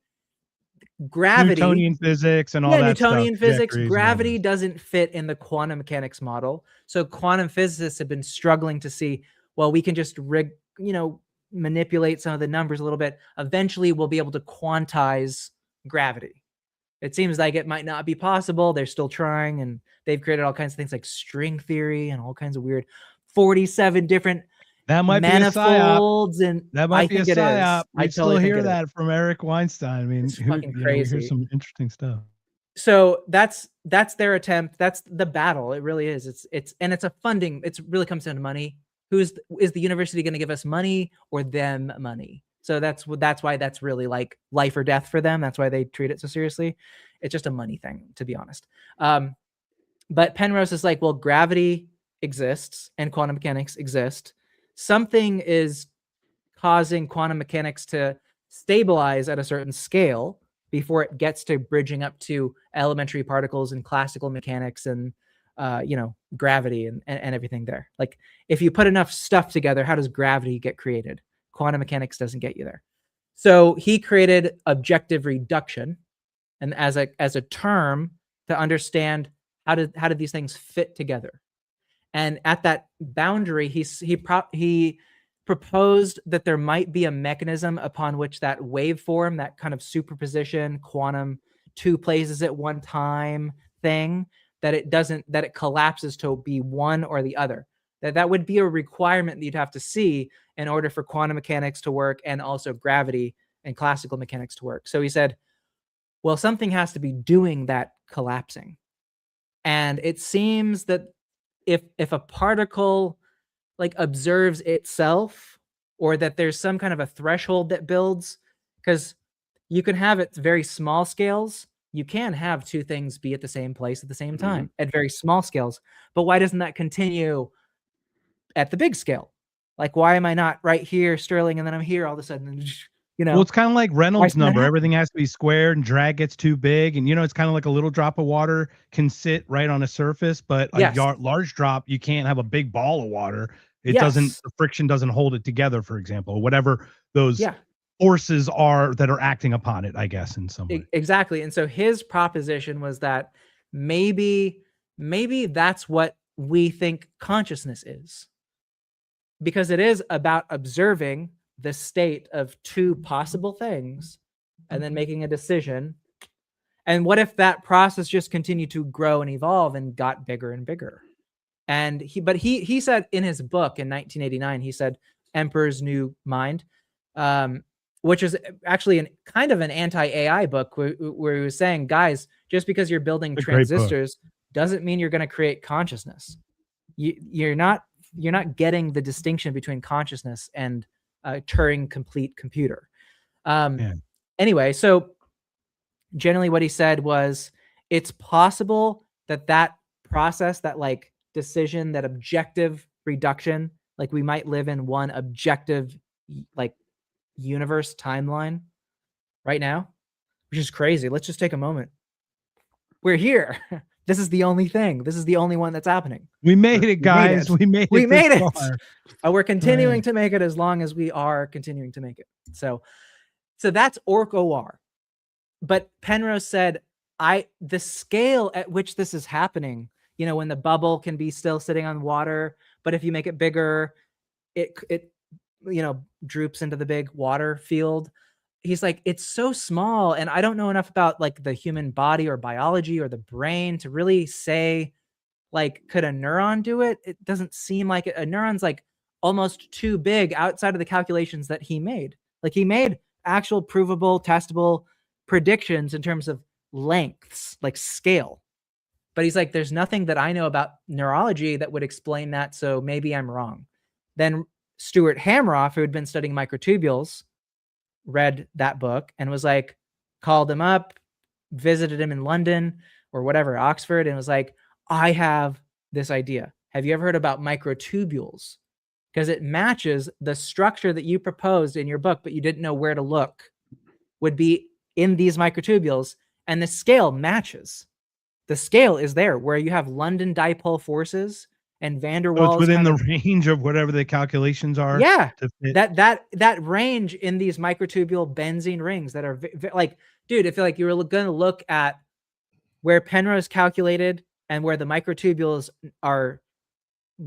gravity. Newtonian physics and all that Newtonian stuff. physics. trajectories and all Gravity this. doesn't fit in the quantum mechanics model. So quantum physicists have been struggling to see, well, we can just manipulate some of the numbers a little bit. Eventually, we'll be able to quantize gravity. It seems like it might not be possible. They're still trying, and they've created all kinds of things like string theory and all kinds of weird 47 different That might manifolds. be a psyop. And That might I be a think it is. psyop. We I still totally think hear it is. that from Eric Weinstein. I mean, It's fucking we crazy. hear some interesting stuff. So that's their attempt. That's the battle. It really is. It's a funding. It really comes down to money. Is the university going to give us money or them money? So that's why that's really like life or death for them. That's why they treat it so seriously. It's just a money thing, to be honest. But Penrose is like, well, gravity exists and quantum mechanics exist. Something is causing quantum mechanics to stabilize at a certain scale before it gets to bridging up to elementary particles and classical mechanics and gravity and everything there. Like if you put enough stuff together, how does gravity get created? Quantum mechanics doesn't get you there. So he created objective reduction, and as a term to understand how did these things fit together. And at that boundary, he proposed that there might be a mechanism upon which that waveform, that kind of superposition, quantum two places at one time thing, that it collapses to be one or the other. That would be a requirement that you'd have to see in order for quantum mechanics to work and also gravity and classical mechanics to work. So he said, well, something has to be doing that collapsing. And it seems that if a particle like observes itself, or that there's some kind of a threshold that builds, because you can have it very small scales. You can have two things be at the same place at the same time at very small scales. But why doesn't that continue at the big scale? Like, why am I not right here, Sterling, and then I'm here all of a sudden? Well, it's kind of like Reynolds Why number. not? Everything has to be squared, and drag gets too big. And it's kind of like a little drop of water can sit right on a surface, but Yes. a large drop, you can't have a big ball of water. It Yes. doesn't. The friction doesn't hold it together. For example, whatever those Yeah. forces are that are acting upon it, I guess, in some way. Exactly. And so his proposition was that maybe that's what we think consciousness is, because it is about observing the state of two possible things and then making a decision. And what if that process just continued to grow and evolve and got bigger and bigger? And he said in his book in 1989, he said Emperor's New Mind, which is actually kind of an anti-AI book where he was saying, guys, just because you're building transistors doesn't mean you're going to create consciousness. You're not getting the distinction between consciousness and a Turing complete computer. Anyway, so generally what he said was, it's possible that process, that like decision, that objective reduction, like we might live in one objective like universe timeline right now, which is crazy. Let's just take a moment. We're here. This is the only thing. This is the only one that's happening. We made it, guys. We made it. We're continuing to make it as long as we are continuing to make it. So that's OR. But Penrose said, the scale at which this is happening, when the bubble can be still sitting on water, but if you make it bigger, it droops into the big water field. He's like, it's so small, and I don't know enough about like the human body or biology or the brain to really say, like, could a neuron do it? It doesn't seem like it. A neuron's like almost too big outside of the calculations that he made. Like, he made actual provable, testable predictions in terms of lengths, like scale. But he's like, there's nothing that I know about neurology that would explain that, so maybe I'm wrong. Then Stuart Hameroff, who had been studying microtubules, read that book and was like, called him up, visited him in London or whatever, Oxford, and was like, I have this idea. Have you ever heard about microtubules? Because it matches the structure that you proposed in your book, but you didn't know where to look, would be in these microtubules, and the scale matches. The scale is there where you have London dipole forces and van der So it's Waals within kind the of, range of whatever the calculations are. yeah, to fit. that range in these microtubule benzene rings that are like, dude, if like you were going to look at where Penrose calculated and where the microtubules are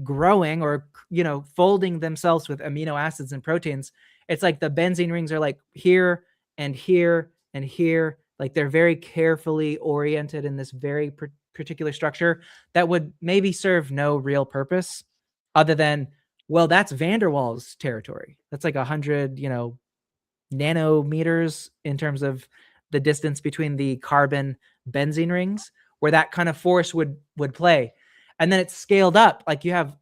growing or, you know, folding themselves with amino acids and proteins, it's like the benzene rings are like here and here and here. Like they're very carefully oriented in this very particular structure that would maybe serve no real purpose other than, well, that's van der Waals territory. That's like 100, you know, nanometers in terms of the distance between the carbon benzene rings, where that kind of force would play. And then it's scaled up. Like you have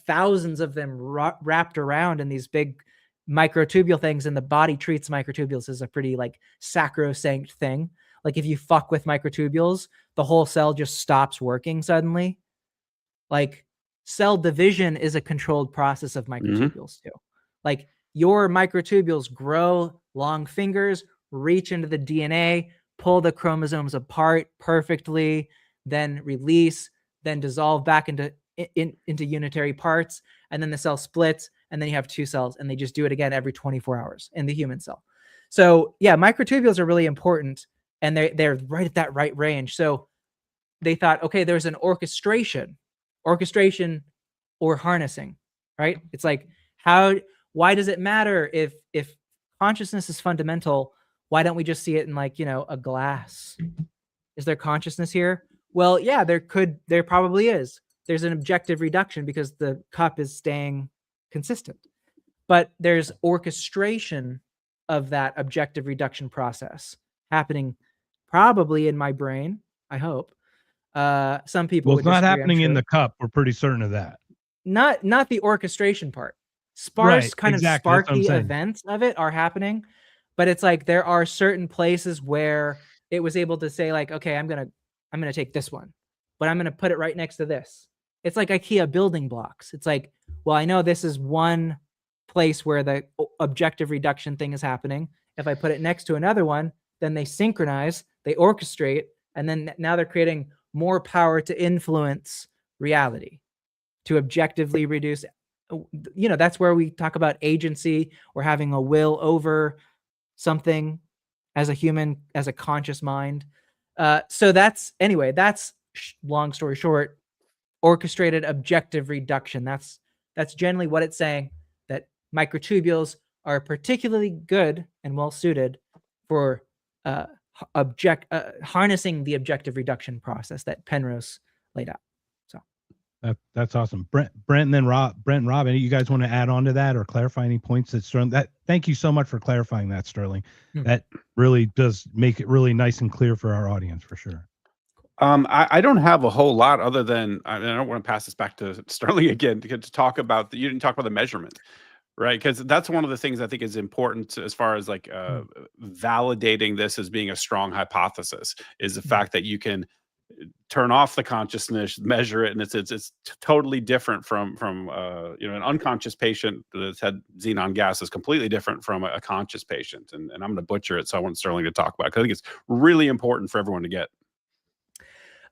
thousands of them wrapped around in these big microtubule things, and the body treats microtubules as a pretty like sacrosanct thing. Like if you fuck with microtubules, the whole cell just stops working suddenly. Like cell division is a controlled process of microtubules too. Like your microtubules grow long fingers, reach into the DNA, pull the chromosomes apart perfectly, then release, then dissolve back into unitary parts, and then the cell splits, and then you have two cells, and they just do it again every 24 hours in the human cell. So yeah, microtubules are really important, and they're right at that right range. So they thought, okay, there's an orchestration or harnessing, right? It's like, why does it matter if consciousness is fundamental? Why don't we just see it in like, you know, a glass? Is there consciousness here? Well, yeah, there probably is. There's an objective reduction because the cup is staying consistent, but there's orchestration of that objective reduction process happening probably in my brain, I hope. Some people Well, would it's not disagree, happening I'm in sure. the cup. We're pretty certain of that. Not the orchestration part. Sparse, Right, kind exactly, of that's what I'm sparky saying. events of it are happening, but it's like there are certain places where it was able to say like, okay, I'm gonna take this one, but I'm gonna put it right next to this. It's like IKEA building blocks. It's like, well, I know this is one place where the objective reduction thing is happening. If I put it next to another one, then they synchronize, they orchestrate, and then now they're creating more power to influence reality, to objectively reduce. You know, that's where we talk about agency or having a will over something as a human, as a conscious mind. So that's long story short, orchestrated objective reduction. That's generally what it's saying, that microtubules are particularly good and well suited for harnessing the objective reduction process that Penrose laid out. So That's awesome. Brent and then Brent and Rob, any you guys want to add on to that or clarify any points that Sterling? Thank you so much for clarifying that, Sterling. That really does make it really nice and clear for our audience for sure. I don't have a whole lot other than I don't want to pass this back to Sterling again to talk about you didn't talk about the measurement, right? Because that's one of the things I think is important as far as like validating this as being a strong hypothesis is the fact that you can turn off the consciousness, measure it, and it's totally different from you know, an unconscious patient that's had xenon gas is completely different from a conscious patient, and I'm going to butcher it, so I want Sterling to talk about it because I think it's really important for everyone to get.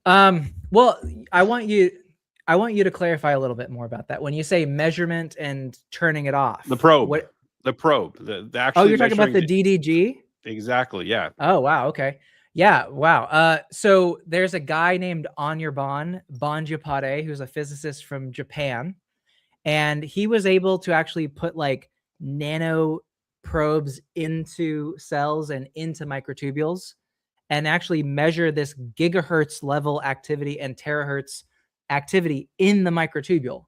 Well, I want you to clarify a little bit more about that. When you say measurement and turning it off, the probe, the actual. Oh, you're talking about the DDG? Exactly. Yeah. Oh, wow. Okay. Yeah. Wow. So there's a guy named Anirban Banjapade, who's a physicist from Japan, and he was able to actually put like nano probes into cells and into microtubules and actually measure this gigahertz level activity and terahertz activity in the microtubule,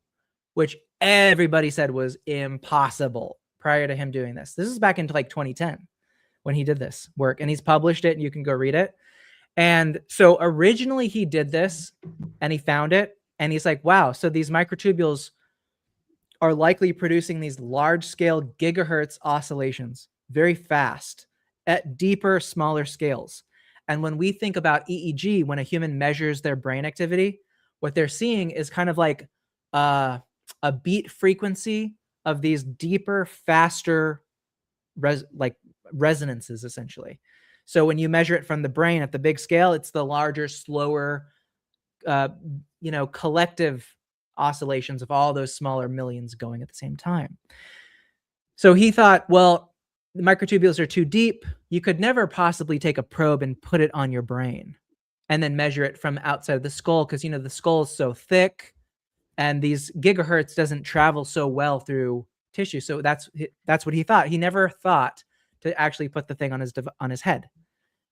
which everybody said was impossible prior to him doing this. This is back into like 2010 when he did this work, and he's published it and you can go read it. And so originally he did this and he found it and he's like, wow, so these microtubules are likely producing these large scale gigahertz oscillations very fast at deeper, smaller scales. And when we think about EEG, when a human measures their brain activity, what they're seeing is kind of like a beat frequency of these deeper, faster resonances, essentially. So when you measure it from the brain at the big scale, it's the larger, slower, collective oscillations of all those smaller millions going at the same time. So he thought, well, the microtubules are too deep. You could never possibly take a probe and put it on your brain and then measure it from outside of the skull, because the skull is so thick and these gigahertz doesn't travel so well through tissue. So that's what he thought. He never thought to actually put the thing on his head.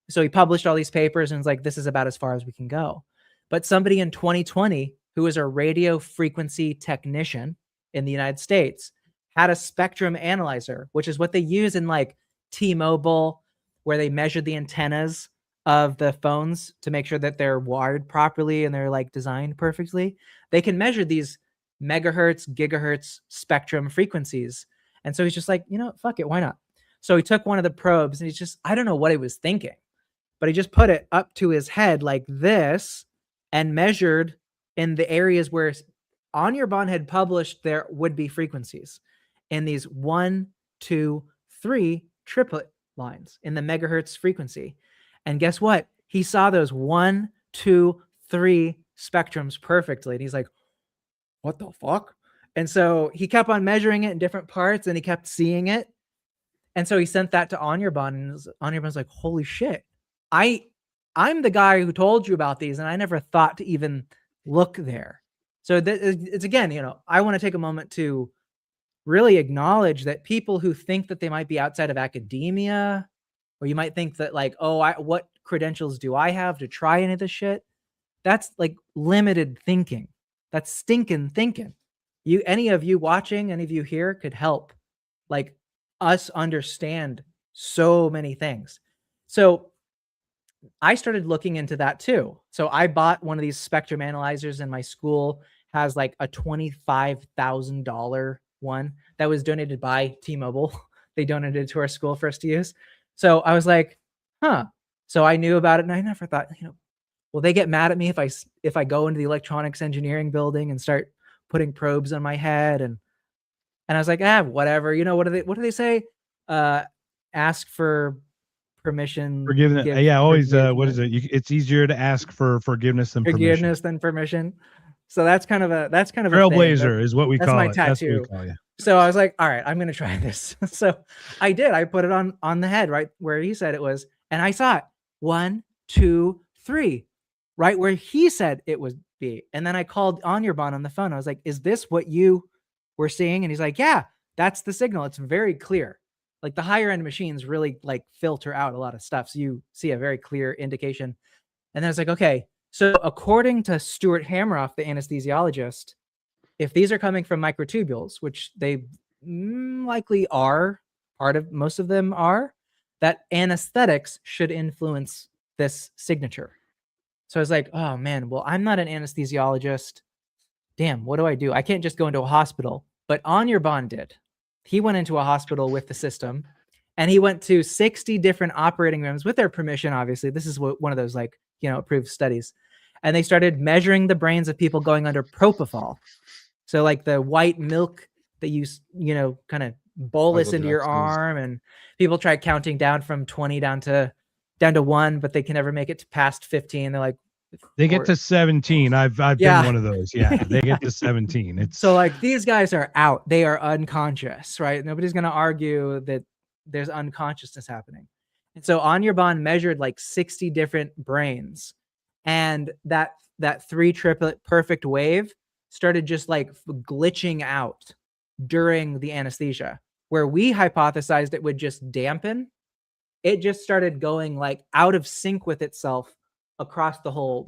So he published all these papers and was like, this is about as far as we can go. But somebody in 2020 who was a radio frequency technician in the United States had a spectrum analyzer, which is what they use in like T-Mobile, where they measure the antennas of the phones to make sure that they're wired properly and they're like designed perfectly. They can measure these megahertz, gigahertz spectrum frequencies. And so he's just like, fuck it, why not? So he took one of the probes and I don't know what he was thinking, but he just put it up to his head like this and measured in the areas where Anirban had published there would be frequencies in these 1, 2, 3 triplet lines in the megahertz frequency. And guess what? He saw those 1, 2, 3 spectrums perfectly. And he's like, what the fuck? And so he kept on measuring it in different parts and he kept seeing it. And so he sent that to Anirban, and Anirban's like, holy shit. I'm the guy who told you about these, and I never thought to even look there. So it's again, I want to take a moment to really acknowledge that people who think that they might be outside of academia, or you might think that like, what credentials do I have to try any of this shit? That's like limited thinking. That's stinking thinking. Any of you watching, any of you here could help like us understand so many things. So I started looking into that too. So I bought one of these spectrum analyzers, and my school has like a $25,000 one that was donated by T-Mobile. They donated it to our school for us to use. So I was like, so I knew about it, and I never thought, will they get mad at me if I go into the electronics engineering building and start putting probes on my head? And I was like, whatever. What do they say? Ask for permission. Forgiveness. Yeah, always. What is it? It's easier to ask for forgiveness than permission. So that's kind of a trailblazer is what we call it. That's my tattoo. So I was like, all right, I'm going to try this. So I did. I put it on the head, right where he said it was. And I saw it 1, 2, 3, right where he said it would be. And then I called Anirban on the phone. I was like, is this what you were seeing? And he's like, yeah, that's the signal. It's very clear. Like the higher end machines really like filter out a lot of stuff. So you see a very clear indication. And then I was like, okay. So according to Stuart Hameroff, the anesthesiologist, if these are coming from microtubules, which they likely are, most of them are, that anesthetics should influence this signature. So I was like, oh man, well, I'm not an anesthesiologist. Damn, what do I do? I can't just go into a hospital. But Anirban did. He went into a hospital with the system, and he went to 60 different operating rooms with their permission, obviously. This is one of those approved studies. And they started measuring the brains of people going under propofol. So like the white milk that you kind of bolus into your arm, and people try counting down from 20 down to 1, but they can never make it past 15. They're like, they get to 17. I've been one of those. Yeah, they get to 17. It's so like these guys are out. They are unconscious, right? Nobody's going to argue that there's unconsciousness happening. And so Anirban measured like 60 different brains, and that 3 triplet perfect wave started just like glitching out during the anesthesia, where we hypothesized it would just dampen. It just started going like out of sync with itself across the whole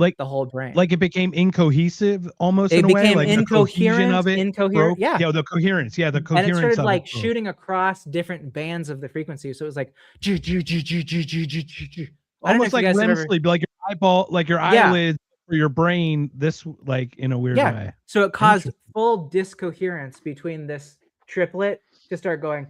brain. Like it became incohesive almost in a way. Like incoherent of it. Incoherent. Yeah. Yeah, the coherence. Yeah, the coherence. And it started like it shooting across different bands of the frequency. So it was like almost like REM sleep, like your eyeball, like your eyelids for your brain, this like in a weird way. So it caused full discoherence between this triplet to start going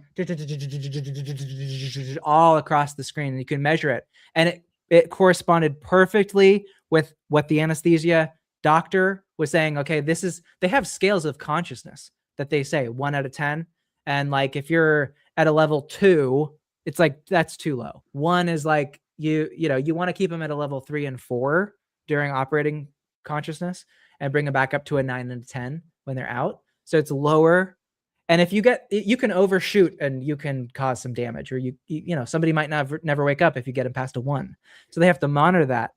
all across the screen, and you can measure it. And it corresponded perfectly with what the anesthesia doctor was saying. Okay, they have scales of consciousness that they say 1 out of 10. And like, if you're at a level 2, it's like, that's too low. 1 is like, you want to keep them at a level 3 and 4 during operating consciousness and bring them back up to a 9 and a 10 when they're out. So it's lower. And if you can overshoot and you can cause some damage, or somebody might never wake up if you get them past a 1. So they have to monitor that.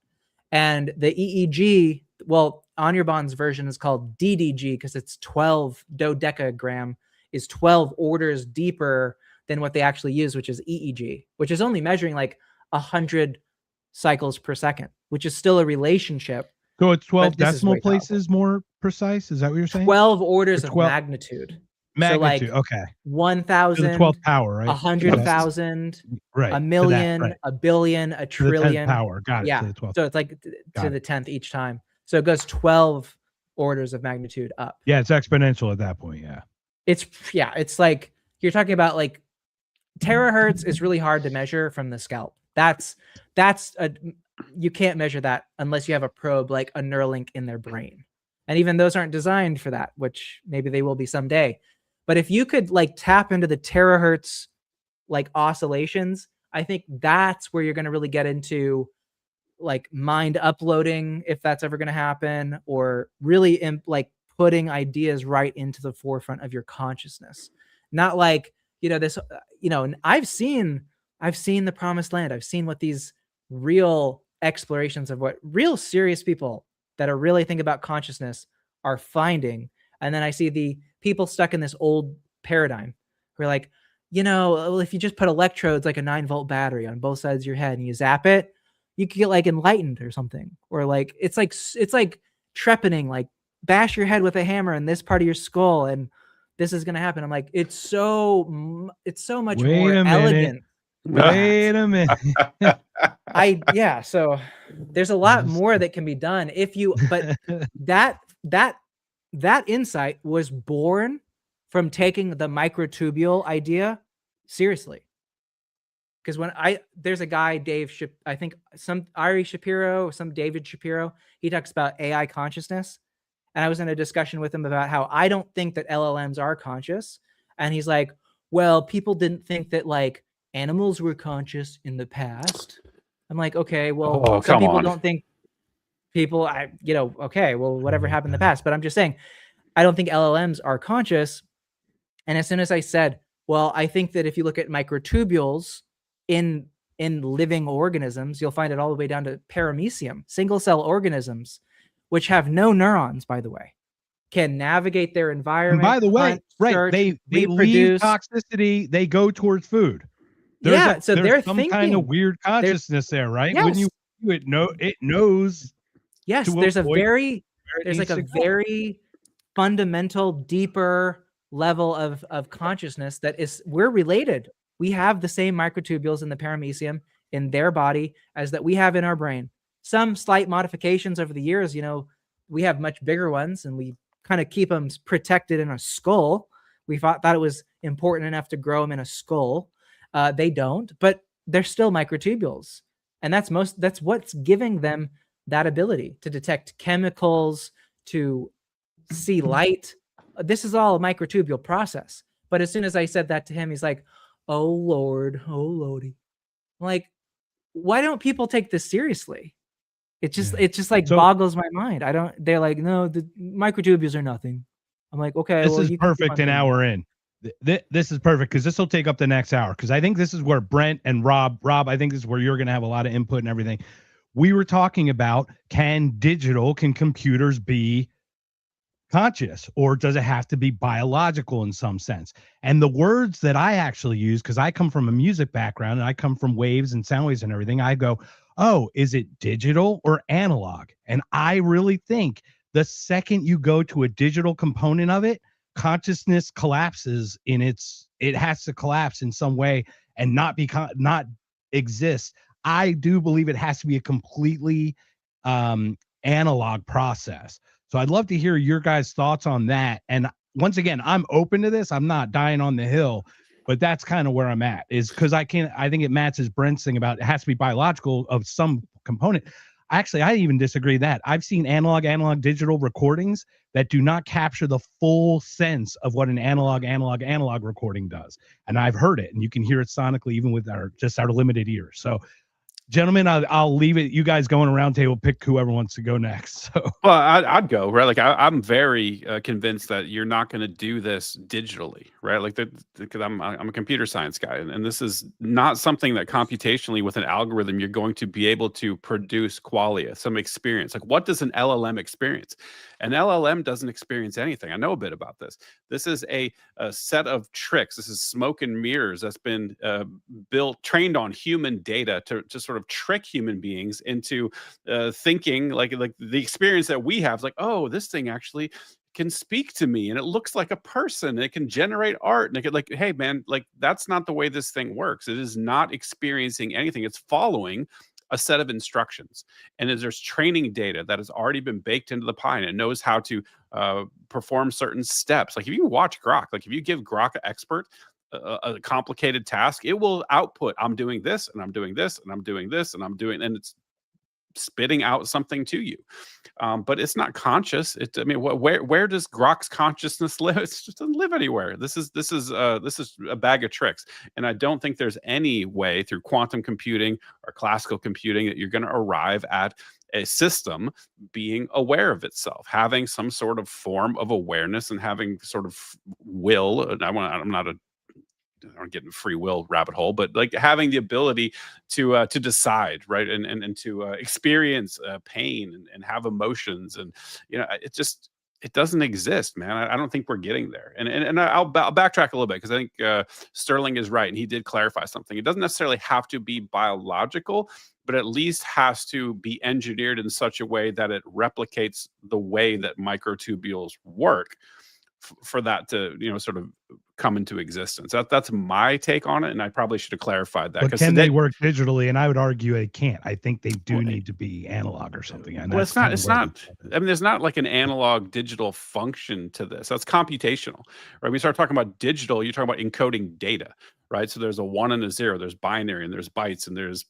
And the EEG, well, Anirban's version is called DDG because it's 12 dodecagram is 12 orders deeper than what they actually use, which is EEG, which is only measuring like 100 cycles per second, which is still a relationship. So it's 12 decimal places more precise. Is that what you're saying? 12 orders of magnitude. Magnitude. So like okay. 1,000, the 12th power, right? 100,000, right. a million, right. a billion, a trillion. To the 10th power. Got it. Yeah. To the 12th. So it's like to the 10th each time. So it goes 12 orders of magnitude up. Yeah, it's exponential at that point. Yeah. It's like you're talking about like terahertz is really hard to measure from the scalp. You can't measure that unless you have a probe like a Neuralink in their brain. And even those aren't designed for that, which maybe they will be someday. But if you could like tap into the terahertz like oscillations, I think that's where you're going to really get into like mind uploading, if that's ever going to happen, or really like putting ideas right into the forefront of your consciousness. Not like, this, and I've seen the promised land. I've seen what these real explorations of what real serious people that are really thinking about consciousness are finding. And then I see the people stuck in this old paradigm who are like, if you just put electrodes like a 9-volt battery on both sides of your head and you zap it, you could get like enlightened or something. Or like it's like trepanning, like bash your head with a hammer in this part of your skull and this is going to happen. I'm like, it's so much more elegant. Wait a minute. So there's a lot more that can be done but that insight was born from taking the microtubule idea seriously. Because there's a guy, David Shapiro, he talks about AI consciousness. And I was in a discussion with him about how I don't think that LLMs are conscious. And he's like, well, people didn't think that like animals were conscious in the past. I'm like, okay, well, some people don't think okay, well, whatever happened in the past. But I'm just saying, I don't think LLMs are conscious. And as soon as I said, well, I think that if you look at microtubules in living organisms, you'll find it all the way down to paramecium, single cell organisms, which have no neurons, by the way, can navigate their environment. And by the way, search, they leave toxicity, they go towards food. There's they're some thinking, kind of weird consciousness there, right? Yes. When you do it, it knows. Yes, there's a very fundamental, deeper level of consciousness that we're related. We have the same microtubules in the paramecium in their body as that we have in our brain. Some slight modifications over the years, we have much bigger ones and we kind of keep them protected in a skull. We thought it was important enough to grow them in a skull. They don't, but they're still microtubules. And that's what's giving them that ability to detect chemicals, to see light. This is all a microtubule process. But as soon as I said that to him, he's like, oh Lord, oh Lordy. I'm like, why don't people take this seriously? It just boggles my mind. They're like, no, the microtubules are nothing. I'm like, okay. This is perfect an hour in. This is perfect because this will take up the next hour. Because I think this is where Brent and Rob, I think this is where you're going to have a lot of input and everything. We were talking about, can computers be conscious, or does it have to be biological in some sense? And the words that I actually use, because I come from a music background and I come from waves and sound waves and everything, I go, oh, is it digital or analog? And I really think the second you go to a digital component of it, consciousness collapses it has to collapse in some way and not exist. I do believe it has to be a completely analog process. So I'd love to hear your guys' thoughts on that. And once again, I'm open to this. I'm not dying on the hill, but that's kind of where I'm at, is because I think it matches Brent's thing about it has to be biological of some component. Actually, I even disagree that. I've seen analog digital recordings that do not capture the full sense of what an analog recording does. And I've heard it, and you can hear it sonically even with our limited ears. So gentlemen, I'll leave it. You guys go on a round table, pick whoever wants to go next. So Well, I'd go, right. Like I'm very convinced that you're not going to do this digitally, right? Like because I'm a computer science guy, and this is not something that computationally with an algorithm you're going to be able to produce qualia, some experience. Like what does an LLM experience? An LLM doesn't experience anything. I know a bit about this. This is a set of tricks. This is smoke and mirrors that's been trained on human data to sort of trick human beings into thinking like the experience that we have, like, oh, this thing actually can speak to me and it looks like a person and it can generate art and it can, like, hey man, like that's not the way this thing works. It is not experiencing anything. It's following a set of instructions, and as there's training data that has already been baked into the pie and it knows how to perform certain steps. Like if you watch Grok, like if you give Grok an expert a complicated task, it will output, I'm doing this and I'm doing this and I'm doing this and I'm doing, and it's spitting out something to you. But it's not conscious. I mean, where does Grok's consciousness live? It just doesn't live anywhere. This is a bag of tricks, and I don't think there's any way through quantum computing or classical computing that you're going to arrive at a system being aware of itself, having some sort of form of awareness and having sort of will. And I'm not a I don't get in free will rabbit hole, but like having the ability to decide, right, and to experience pain and have emotions, and it doesn't exist, man. I don't think we're getting there, and I'll backtrack a little bit because I think Sterling is right, and he did clarify something. It doesn't necessarily have to be biological, but at least has to be engineered in such a way that it replicates the way that microtubules work for that to sort of come into existence. That's my take on it, and I probably should have clarified that. But can they work digitally? And I would argue they can't. I think they do need to be analog or something. And well, it's not. I mean, there's not like an analog digital function to this. That's computational, right? We start talking about digital, you're talking about encoding data, right? So there's a 1 and a 0, there's binary, and there's bytes, and there's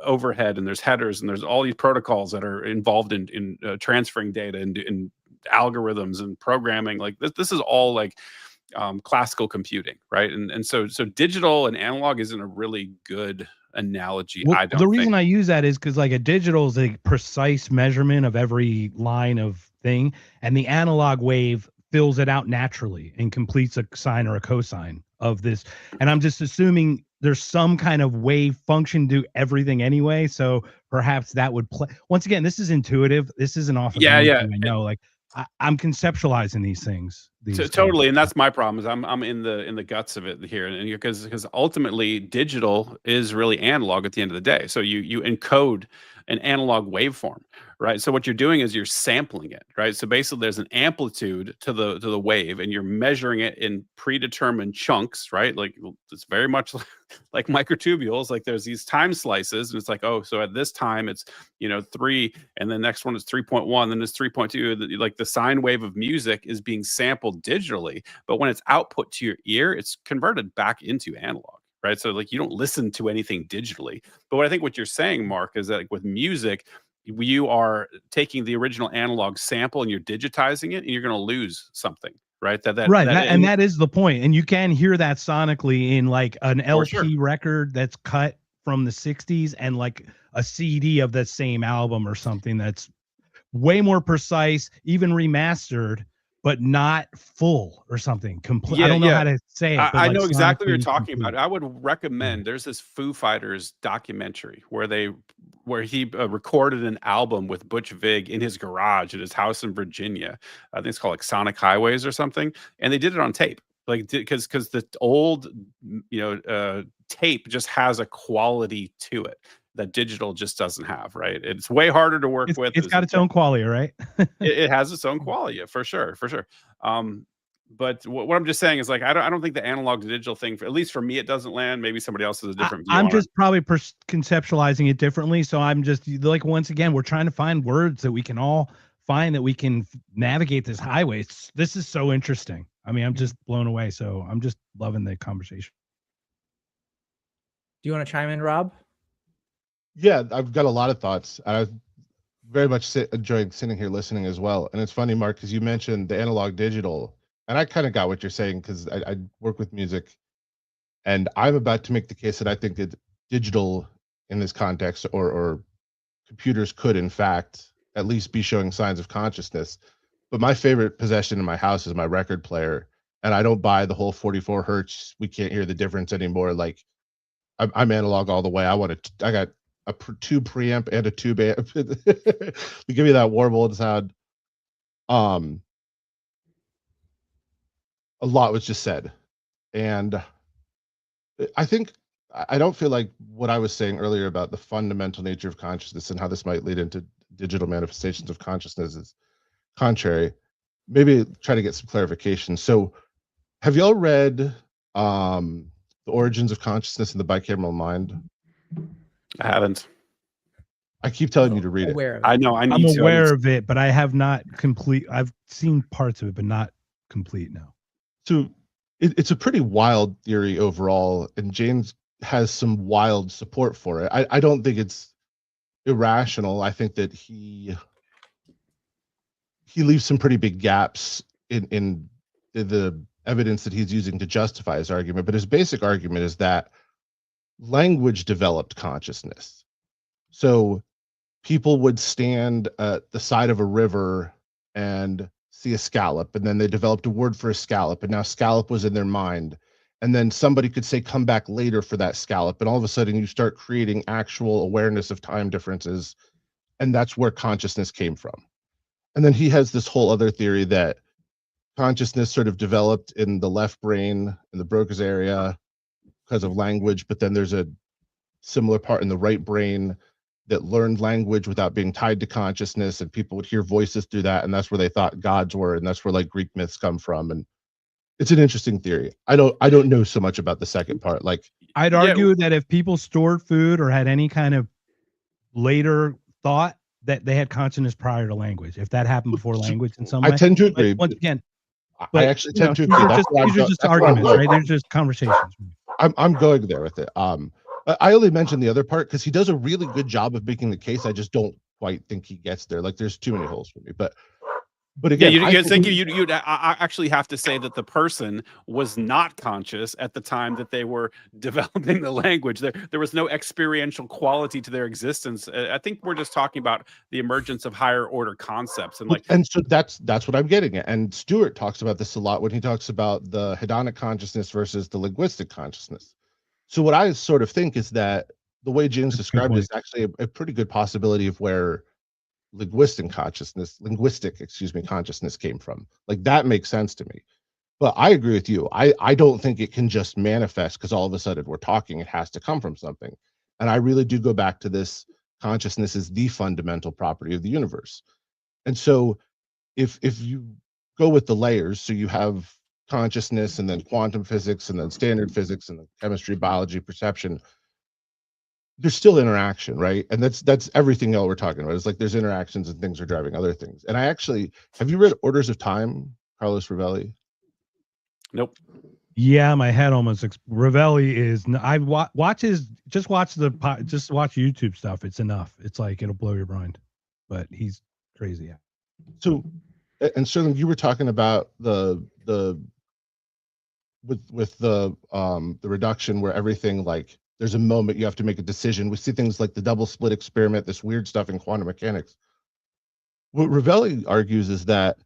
overhead, and there's headers, and there's all these protocols that are involved in transferring data and in algorithms and programming. Like this is all like classical computing, right? And so digital and analog isn't a really good analogy. Well, I don't. The reason I use that is because like a digital is a precise measurement of every line of thing, and the analog wave fills it out naturally and completes a sine or a cosine of this. And I'm just assuming there's some kind of wave function to everything anyway. So perhaps that would play. Once again, this is intuitive. This isn't off of anything I know. Like I'm conceptualizing these things. Totally, and that's my problem. Is I'm in the guts of it here, and because ultimately digital is really analog at the end of the day. So you encode an analog waveform, right? So what you're doing is you're sampling it, right? So basically, there's an amplitude to the wave, and you're measuring it in predetermined chunks, right? Like it's very much like microtubules. Like there's these time slices, and it's like, oh, so at this time it's 3, and the next one is 3.1, then it's 3.2. Like the sine wave of music is being sampled digitally, but when it's output to your ear, it's converted back into analog. Right. So like you don't listen to anything digitally. But what you're saying, Mark, is that like with music, you are taking the original analog sample and you're digitizing it, and you're going to lose something. Right. That is the point. And you can hear that sonically in like an LP record that's cut from the 60s and like a CD of that same album or something that's way more precise, even remastered, but not full or something. Complete. I don't know how to say it. I know exactly what you're talking about. I would recommend. There's this Foo Fighters documentary where he recorded an album with Butch Vig in his garage at his house in Virginia. I think it's called like Sonic Highways or something, and they did it on tape. Like because the old tape just has a quality to it that digital just doesn't have, right? It's way harder to work with. It's got its own qualia, right? it has its own qualia for sure. But what I'm just saying is like I don't think the analog to digital thing, at least for me, it doesn't land. Maybe somebody else has a different view. I'm just probably conceptualizing it differently. So I'm just like, once again, we're trying to find words that we can all find that we can navigate this highway. This is so interesting. I mean, I'm just blown away. So I'm just loving the conversation. Do you want to chime in, Rob? Yeah, I've got a lot of thoughts. I very much enjoying sitting here listening as well. And it's funny, Mark, because you mentioned the analog digital, and I kind of got what you're saying because I work with music, and I'm about to make the case that I think that digital in this context, or computers could in fact at least be showing signs of consciousness. But my favorite possession in my house is my record player, and I don't buy the whole 44 hertz. We can't hear the difference anymore. Like I'm analog all the way. I got a tube preamp and a tube amp. They give you that warm old sound. A lot was just said, and I think I don't feel like what I was saying earlier about the fundamental nature of consciousness and how this might lead into digital manifestations of consciousness is contrary. Maybe try to get some clarification. So, have y'all read The Origins of Consciousness and the Bicameral Mind? I haven't. I keep telling you to read it. Aware of I it. know. I'm aware of it, but I have not complete. I've seen parts of it, but not complete. No. So it's a pretty wild theory overall, and James has some wild support for it. I don't think it's irrational. I think that he leaves some pretty big gaps in the evidence that he's using to justify his argument. But his basic argument is that language developed consciousness. So people would stand at the side of a river and see a scallop, and then they developed a word for a scallop, and now scallop was in their mind. And then somebody could say, come back later for that scallop. And all of a sudden you start creating actual awareness of time differences. And that's where consciousness came from. And then he has this whole other theory that consciousness sort of developed in the left brain in the Broca's area because of language, but then there's a similar part in the right brain that learned language without being tied to consciousness, and people would hear voices through that, and that's where they thought gods were, and that's where like Greek myths come from. And it's an interesting theory. I don't know so much about the second part. Like I'd argue that if people stored food or had any kind of later thought, that they had consciousness prior to language. If that happened before language in some way, I tend to agree. Once again, I actually tend to agree. These are just arguments, right? They're just conversations. I'm going there with it. I only mentioned the other part because he does a really good job of making the case. I just don't quite think he gets there. Like there's too many holes for me. But again, you'd actually have to say that the person was not conscious at the time that they were developing the language. There was no experiential quality to their existence. I think we're just talking about the emergence of higher order concepts, and so that's what I'm getting at. And Stewart talks about this a lot when he talks about the hedonic consciousness versus the linguistic consciousness. So what I sort of think is that the way James described it is actually a pretty good possibility of where linguistic consciousness came from. Like that makes sense to me. But I agree with you. I don't think it can just manifest because all of a sudden we're talking. It has to come from something. And I really do go back to this: consciousness is the fundamental property of the universe. And so if you go with the layers, so you have consciousness and then quantum physics and then standard physics and then chemistry, biology, perception, there's still interaction, right? And that's everything else we're talking about. It's like there's interactions and things are driving other things. And have you read Orders of Time, Carlos Rovelli? Nope. Yeah, my head almost. Rovelli is. I watch watch YouTube stuff. It's enough. It's like it'll blow your mind. But he's crazy. Yeah. So, and Sterling, you were talking about the reduction where everything, like there's a moment you have to make a decision. We see things like the double slit experiment, this weird stuff in quantum mechanics. What Rovelli argues is that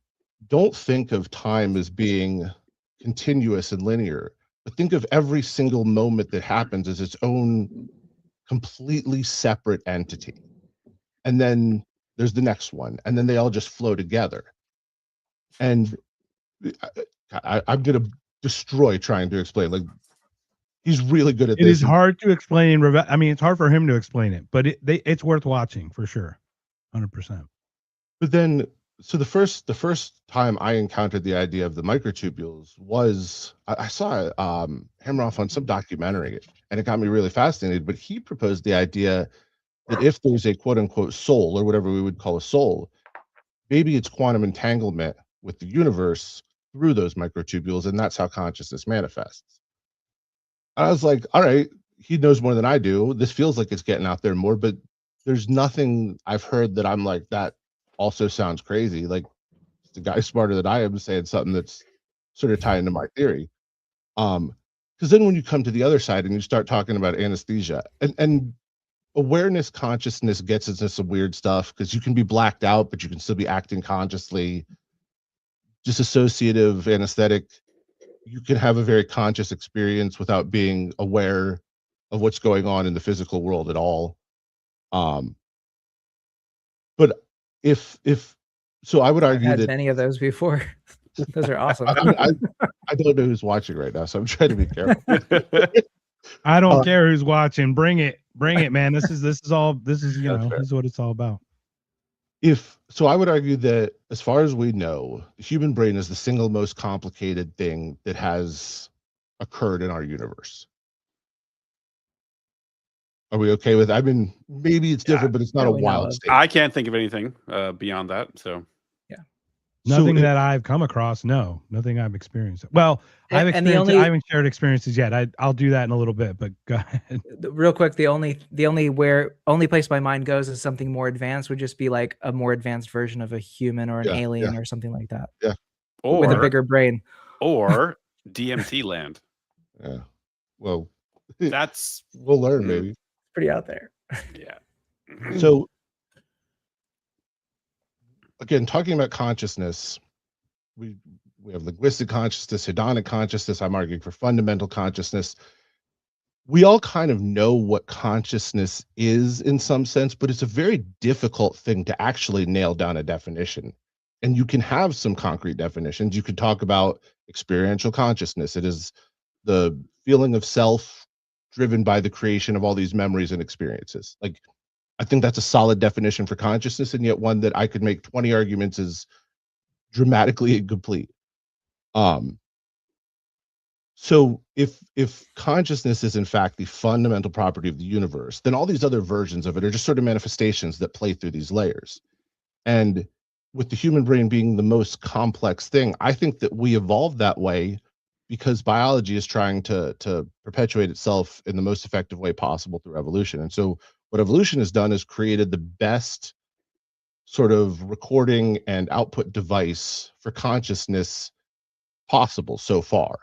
don't think of time as being continuous and linear, but think of every single moment that happens as its own completely separate entity. And then there's the next one, and then they all just flow together. And I'm going to destroy trying to explain. Like, he's really good at this. It is hard to explain. I mean, it's hard for him to explain it, but it's worth watching for sure, 100%. But then, so the first time I encountered the idea of the microtubules was I saw Hammeroff on some documentary, and it got me really fascinated. But he proposed the idea that if there's a quote unquote soul, or whatever we would call a soul, maybe it's quantum entanglement with the universe through those microtubules, and that's how consciousness manifests. I was like, all right, he knows more than I do. This feels like it's getting out there more, but there's nothing I've heard that I'm like, that also sounds crazy. Like, the guy smarter than I am saying something that's sort of tied into my theory. Because then when you come to the other side and you start talking about anesthesia, and awareness consciousness gets into some weird stuff because you can be blacked out, but you can still be acting consciously. Disassociative anesthetic, you can have a very conscious experience without being aware of what's going on in the physical world at all. Um, but if so, I would I've argue had that many of those before. Those are awesome. I don't know who's watching right now, so I'm trying to be careful. I don't care who's watching. Bring it, man. This is all. This is That's fair. This is what it's all about. I would argue that as far as we know, the human brain is the single most complicated thing that has occurred in our universe. Are we okay with? I mean, maybe it's different, but it's not that a we know wild of. state. I can't think of anything beyond that. So Nothing So that I've come across. No, nothing I've experienced. Well, I've And the experienced. only- I haven't shared experiences yet. I'll do that in a little bit. But go ahead. Real quick, the only place my mind goes is something more advanced would just be like a more advanced version of a human or an Yeah, alien or something like that or with a bigger brain. or DMT land. Yeah. Well, That's we'll learn maybe. Pretty out there. yeah. So again, talking about consciousness, we have linguistic consciousness, hedonic consciousness. I'm arguing for fundamental consciousness. We all kind of know what consciousness is in some sense, but it's a very difficult thing to actually nail down a definition. And you can have some concrete definitions. You could talk about experiential consciousness. It is the feeling of self driven by the creation of all these memories and experiences. Like, I think that's a solid definition for consciousness, and yet one that I could make 20 arguments is dramatically incomplete. So if consciousness is in fact the fundamental property of the universe, then all these other versions of it are just sort of manifestations that play through these layers. And with the human brain being the most complex thing, I think that we evolved that way because biology is trying to perpetuate itself in the most effective way possible through evolution. And so what evolution has done is created the best sort of recording and output device for consciousness possible so far.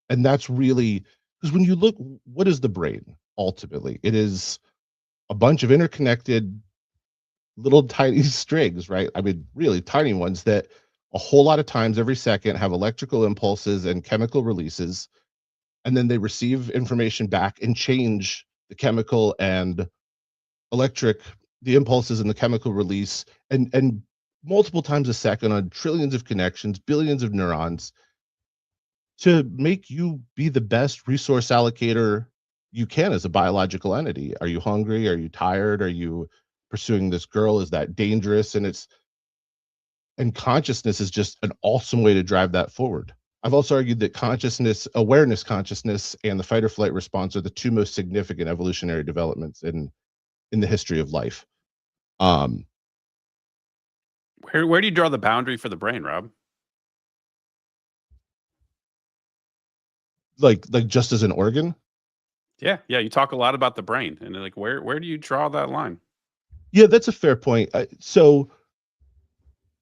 And that's really because when you look, what is the brain ultimately? It is a bunch of interconnected little tiny strings, right? I mean, really tiny ones that a whole lot of times every second have electrical impulses and chemical releases. And then they receive information back and change the chemical and the impulses and the chemical release and multiple times a second on trillions of connections, billions of neurons to make you be the best resource allocator you can as a biological entity. Are you hungry? Are you tired? Are you pursuing this girl? Is that dangerous? And consciousness is just an awesome way to drive that forward. I've also argued that awareness consciousness, and the fight or flight response are the two most significant evolutionary developments in the history of life. Where do you draw the boundary for the brain, Rob? Like just as an organ? Yeah. You talk a lot about the brain, and like where do you draw that line? Yeah, that's a fair point. So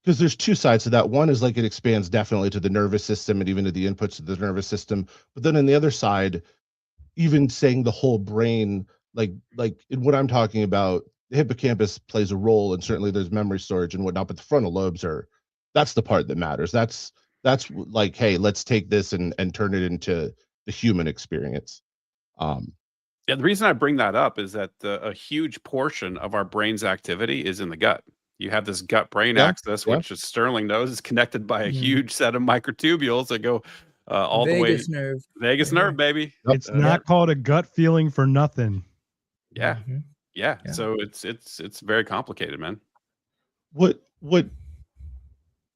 because there's two sides to that. One is like it expands definitely to the nervous system and even to the inputs of the nervous system. But then on the other side, even saying the whole brain, like in what I'm talking about, the hippocampus plays a role, and certainly there's memory storage and whatnot, but the frontal lobes that's the part that matters. That's like, hey, let's take this and turn it into the human experience. Yeah, the reason I bring that up is that a huge portion of our brain's activity is in the gut. You have this gut-brain axis, which, as Sterling knows, is connected by a huge set of microtubules that go all the way. Vagus nerve. Vagus nerve, baby. It's not called a gut feeling for nothing. Yeah. Mhm. Yeah. Yeah. So it's very complicated, man. What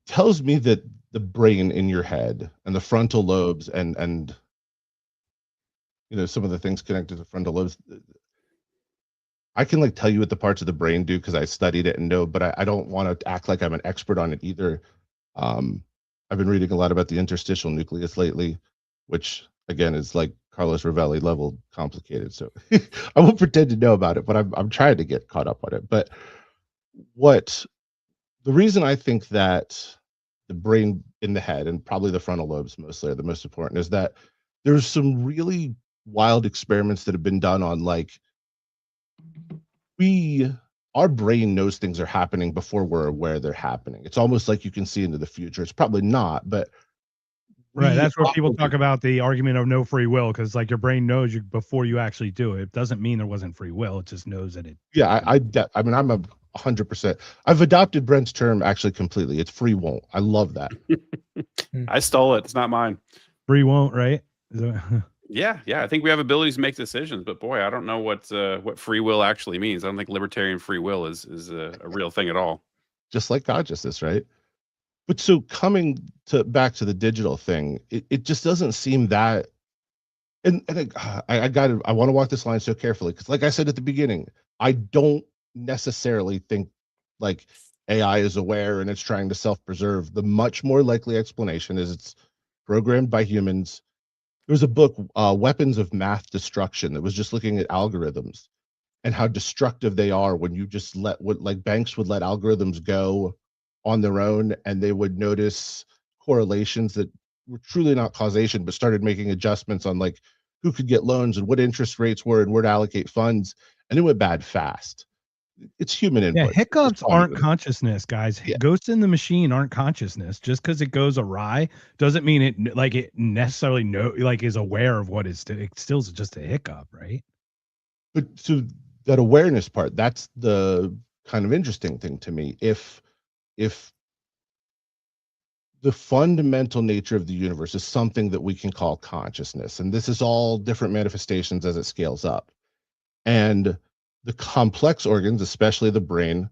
tells me that the brain in your head and the frontal lobes and some of the things connected to the frontal lobes, I can like tell you what the parts of the brain do because I studied it and know, but I don't want to act like I'm an expert on it either. I've been reading a lot about the interstitial nucleus lately, which again is like Carlos Rovelli level complicated. So I won't pretend to know about it, but I'm trying to get caught up on it. But the reason I think that the brain in the head, and probably the frontal lobes mostly, are the most important is that there's some really wild experiments that have been done on like our brain knows things are happening before we're aware they're happening. It's almost like you can see into the future. It's probably not, but Right. we That's where people operate- talk about the argument of no free will, because like your brain knows you before you actually do it. It doesn't mean there wasn't free will. It just knows that it. Yeah, I mean, I'm 100%. I've adopted Brent's term actually completely. It's free won't. I love that. I stole it. It's not mine. Free won't, right? Is that- Yeah, I think we have abilities to make decisions, but boy, I don't know what free will actually means. I don't think libertarian free will is a real thing at all. Just like consciousness, right? But so coming back to the digital thing, it just doesn't seem that. And I want to walk this line so carefully because, like I said at the beginning, I don't necessarily think like AI is aware and it's trying to self-preserve. The much more likely explanation is it's programmed by humans. There's a book, Weapons of Math Destruction, that was just looking at algorithms and how destructive they are when you just like banks would let algorithms go on their own and they would notice correlations that were truly not causation, but started making adjustments on like who could get loans and what interest rates were and where to allocate funds. And it went bad fast. It's human Yeah, input. hiccups aren't consciousness, guys. Yeah. Ghosts in the machine aren't consciousness. Just because it goes awry doesn't mean it necessarily is aware of what it's. It still is just a hiccup, right? But so that awareness part, that's the kind of interesting thing to me. If the fundamental nature of the universe is something that we can call consciousness, and this is all different manifestations as it scales up, and the complex organs, especially the brain,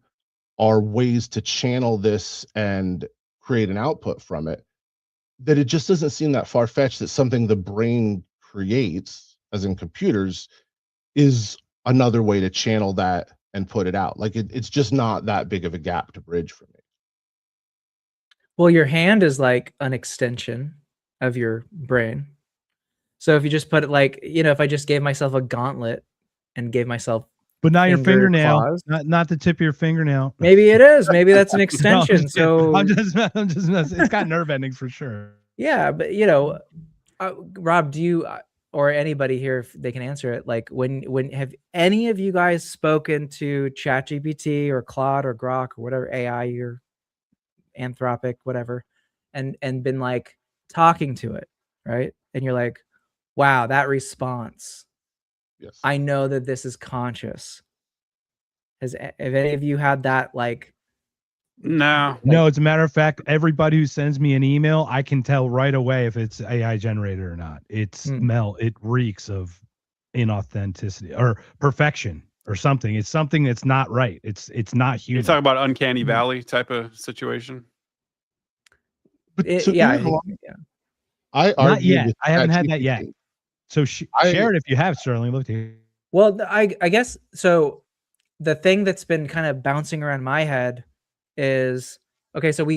are ways to channel this and create an output from it, that it just doesn't seem that far-fetched that something the brain creates, as in computers, is another way to channel that and put it out. Like it's just not that big of a gap to bridge for me. Well, your hand is like an extension of your brain. So if you just put it like, if I just gave myself a gauntlet and gave myself But not your finger fingernail, claws. not the tip of your fingernail. Maybe it is. Maybe that's an No, extension. I'm just messing. It's got nerve endings for sure. Yeah, but Rob, do you or anybody here, if they can answer it, like when have any of you guys spoken to ChatGPT or Claude or Grok or whatever AI or Anthropic, whatever, and been like talking to it, right? And you're like, wow, that response. Yes. I know that this is conscious. Have any of you had that like? No. No, as a matter of fact, everybody who sends me an email, I can tell right away if it's AI generated or not. It reeks of inauthenticity or perfection or something. It's something that's not right. It's not human. You talk about uncanny valley type of situation. But I argue not yet. with I haven't had that ChatGPT. yet. So share it if you have, Sterling. Look to you. Well, I guess so. The thing that's been kind of bouncing around my head is, okay, so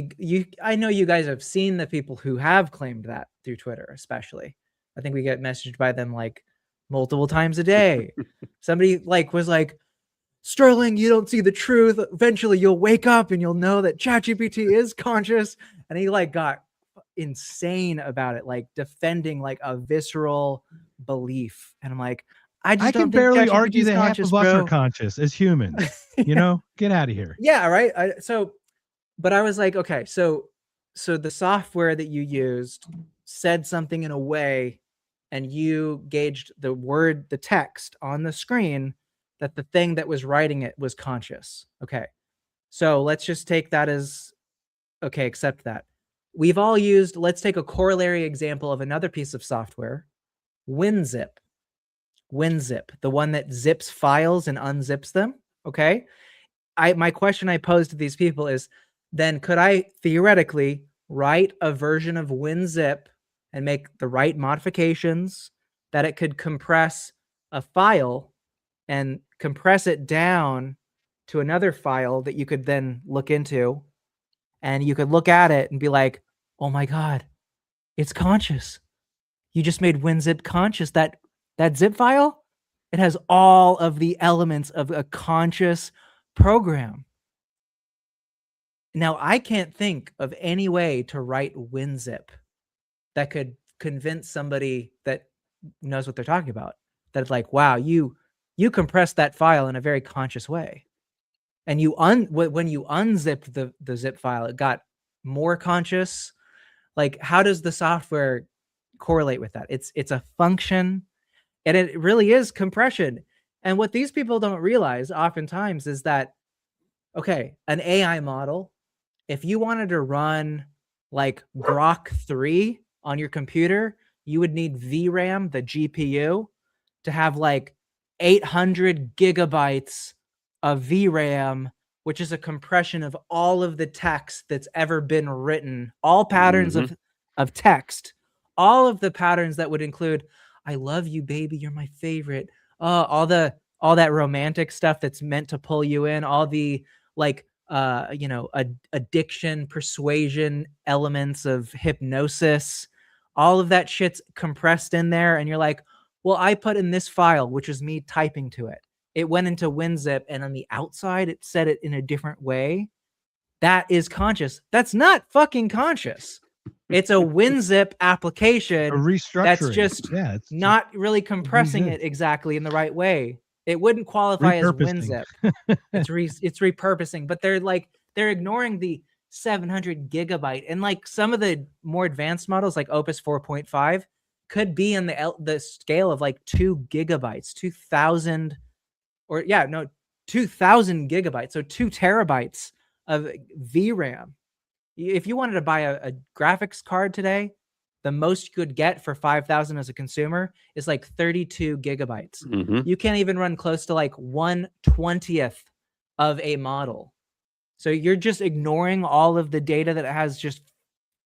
I know you guys have seen the people who have claimed that through Twitter, especially. I think we get messaged by them like multiple times a day. Somebody was like, Sterling, you don't see the truth. Eventually you'll wake up and you'll know that ChatGPT is conscious. And he got insane about it, like defending like a visceral belief. And I'm like, I can barely argue that half of us are conscious as humans. Get out of here. Yeah, right. But I was like, okay, so the software that you used said something in a way, and you gauged the text on the screen that the thing that was writing it was conscious. Okay, so let's just take that as okay. Accept that. We've all used. Let's take a corollary example of another piece of software, WinZip. WinZip, the one that zips files and unzips them. Okay. My question I posed to these people is, then could I theoretically write a version of WinZip and make the right modifications that it could compress a file and compress it down to another file that you could then look into, and you could look at it and be like, oh my God, it's conscious. You just made WinZip conscious. That zip file, it has all of the elements of a conscious program. Now, I can't think of any way to write WinZip that could convince somebody that knows what they're talking about. That it's like, wow, you you compressed that file in a very conscious way. And you when you unzipped the zip file, it got more conscious. Like, how does the software correlate with that? It's a function, and it really is compression. And what these people don't realize oftentimes is that, okay, an AI model, if you wanted to run like Grok 3 on your computer, you would need VRAM, the GPU, to have like 800 gigabytes of VRAM, which is a compression of all of the text that's ever been written, all patterns of text, all of the patterns that would include, I love you, baby, you're my favorite. All that romantic stuff that's meant to pull you in, all the like addiction, persuasion elements of hypnosis, all of that shit's compressed in there. And you're like, well, I put in this file, which is me typing to it. It went into WinZip, and on the outside, it said it in a different way. That is conscious. That's not fucking conscious. It's a WinZip application that's just not really compressing it exactly in the right way. It wouldn't qualify as WinZip. It's repurposing, but they're ignoring the 700 gigabyte. And like some of the more advanced models, like Opus 4.5, could be in the scale of like 2 gigabytes, 2,000 gigabytes, so 2 terabytes of VRAM. If you wanted to buy a graphics card today, the most you could get for 5,000 as a consumer is like 32 gigabytes. You can't even run close to like 1/20th of a model. So you're just ignoring all of the data that it has just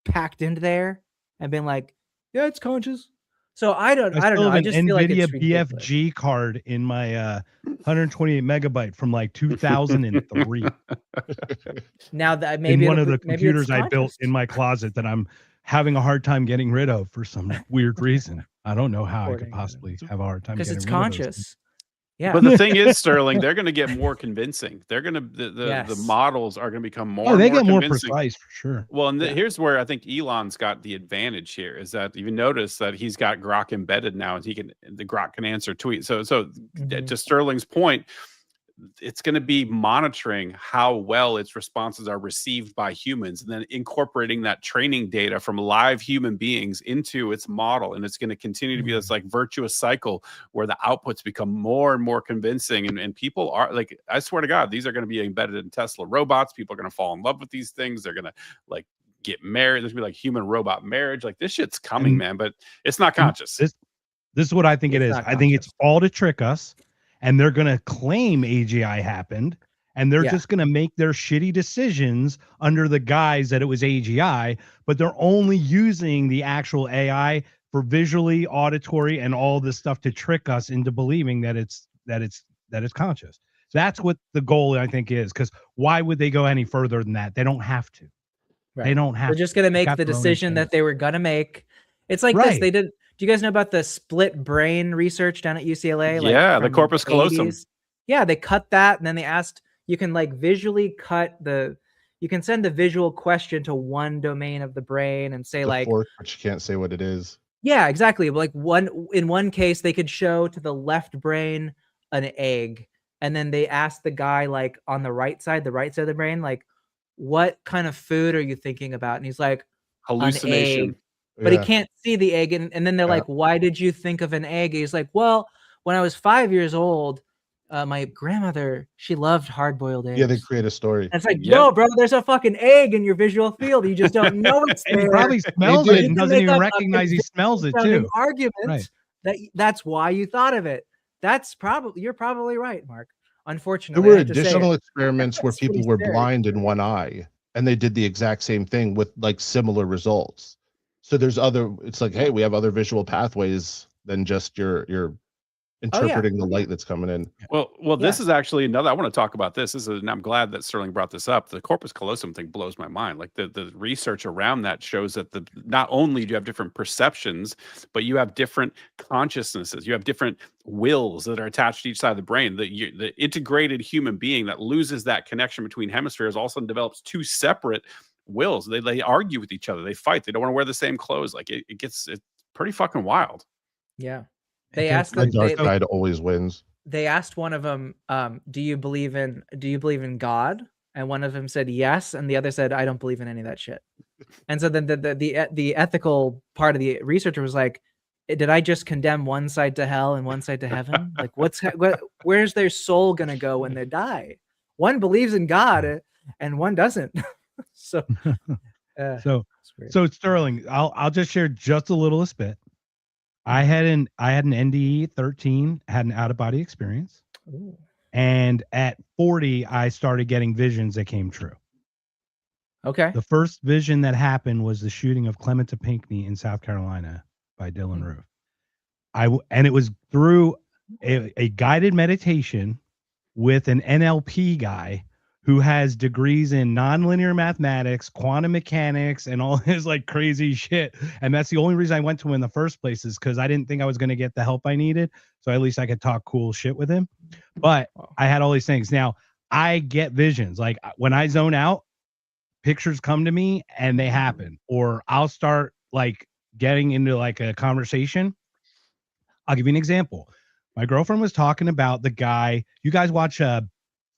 packed into there and being like, yeah, it's conscious. So I don't know. I just feel like it's ridiculous. BFG card in my 128 megabyte from like 2003. Now that maybe one of the computers I built in my closet that I'm having a hard time getting rid of for some weird reason. I don't know how I could possibly have a hard time getting rid of it. Because it's conscious. Yeah. But the thing is, Sterling, they're going to get more convincing. They're going to the models are going to become more. They get more precise for sure. Well, and here's where I think Elon's got the advantage here is that you notice that he's got Grok embedded now, and the Grok can answer tweets. So to Sterling's point, it's going to be monitoring how well its responses are received by humans and then incorporating that training data from live human beings into its model. And it's going to continue to be this like virtuous cycle where the outputs become more and more convincing. And people are like, I swear to God, these are going to be embedded in Tesla robots. People are going to fall in love with these things. They're going to like get married. There's going to be like human robot marriage. Like this shit's coming, man, but it's not conscious. This is what I think it is. I think it's all to trick us. And they're going to claim AGI happened, and they're just going to make their shitty decisions under the guise that it was AGI, but they're only using the actual AI for visually, auditory, and all this stuff to trick us into believing that it's conscious. That's what the goal, I think, is, because why would they go any further than that? They don't have to. Right. They don't have They're just going to make the decision that they were going to make. It's like this. They did. Do you guys know about the split brain research down at UCLA? The corpus callosum. Yeah, they cut that, and then they asked, you can like visually you can send the visual question to one domain of the brain and say but you can't say what it is. Yeah, exactly. Like in one case, they could show to the left brain an egg, and then they asked the guy like on the right side of the brain, like, what kind of food are you thinking about? And he's like, hallucination. But he can't see the egg. And then they're like, why did you think of an egg? He's like, well, when I was 5 years old, my grandmother, she loved hard-boiled eggs. Yeah, they create a story. And it's like, no, bro, there's a fucking egg in your visual field. You just don't know it's there. And he probably smells it and doesn't even recognize he smells it too. Argument that's why you thought of it. You're probably right, Mark. Unfortunately, there were additional experiments where people were blind in one eye, and they did the exact same thing with like similar results. So it's like, hey, we have other visual pathways than just your interpreting the light that's coming in. Well, this is actually another. I want to talk about this. And I'm glad that Sterling brought this up. The corpus callosum thing blows my mind. Like the research around that shows that not only do you have different perceptions, but you have different consciousnesses. You have different wills that are attached to each side of the brain. The integrated human being that loses that connection between hemispheres all of a sudden develops two separate wills. They argue with each other. They fight. They don't want to wear the same clothes. Like it's pretty fucking wild. Yeah. They asked the dark side always wins. they asked one of them, do you believe in God? And one of them said yes, and the other said, I don't believe in any of that shit. And so then the ethical part of the researcher was like, did I just condemn one side to hell and one side to heaven? Like, where's their soul gonna go when they die? One believes in God and one doesn't. So, so Sterling, I'll just share just a little bit. I had an NDE 13, had an out of body experience. Ooh. And at 40, I started getting visions that came true. Okay. The first vision that happened was the shooting of Clementa Pinckney in South Carolina by Dylan Roof. And it was through a guided meditation with an NLP guy who has degrees in nonlinear mathematics, quantum mechanics, and all his like crazy shit. And that's the only reason I went to him in the first place, is because I didn't think I was going to get the help I needed. So at least I could talk cool shit with him. But I had all these things. Now I get visions. Like when I zone out, pictures come to me and they happen, or I'll start like getting into like a conversation. I'll give you an example. My girlfriend was talking about the guy, you guys watch,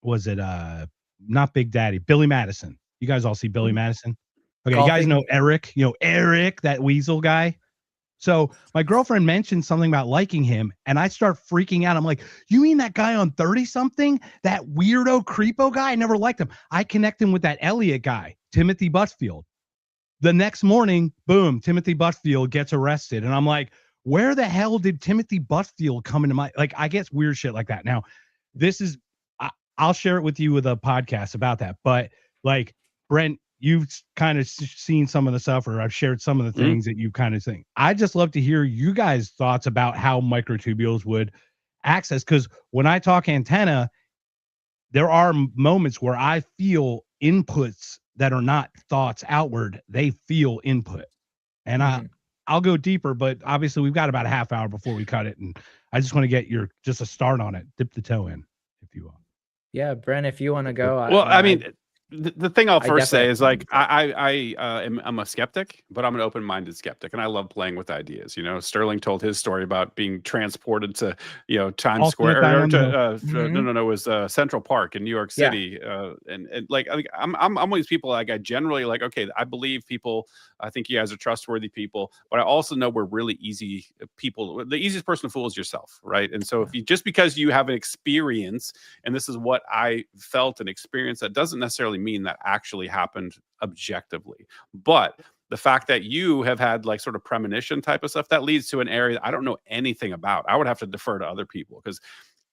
was it not Big Daddy, Billy Madison. You guys all see Billy Madison? Okay, Golfing. You guys know Eric, Eric, that weasel guy. So my girlfriend mentioned something about liking him, and I start freaking out. I'm like, you mean that guy on 30 something, that weirdo creepo guy? I never liked him. I connect him with that Elliot guy, Timothy Butfield. The next morning, boom, Timothy Butfield gets arrested. And I'm like, where the hell did Timothy Butfield come into my, like, I get weird shit like that. Now, this is, I'll share it with you with a podcast about that. But like, Brent, you've kind of seen some of the stuff, or I've shared some of the things that you kind of think. I just love to hear you guys' thoughts about how microtubules would access. Because when I talk antenna, there are moments where I feel inputs that are not thoughts outward. They feel input. And I'll go deeper, but obviously we've got about a half hour before we cut it. And I just want to get just a start on it. Dip the toe in, if you will. Yeah, Brent, if you want to go. Well, I mean, the thing I'll first say is like I'm a skeptic, but I'm an open-minded skeptic, and I love playing with ideas. Sterling told his story about being transported to Times Square, or to it was Central Park in New York City, and like I'm one of these people, like I generally like, okay, I believe people. I think you guys are trustworthy people, but I also know we're really easy people. The easiest person to fool is yourself, right? And so if you, just because you have an experience, and this is what I felt and experienced, that doesn't necessarily mean that actually happened objectively. But the fact that you have had like sort of premonition type of stuff, that leads to an area that I don't know anything about. I would have to defer to other people, because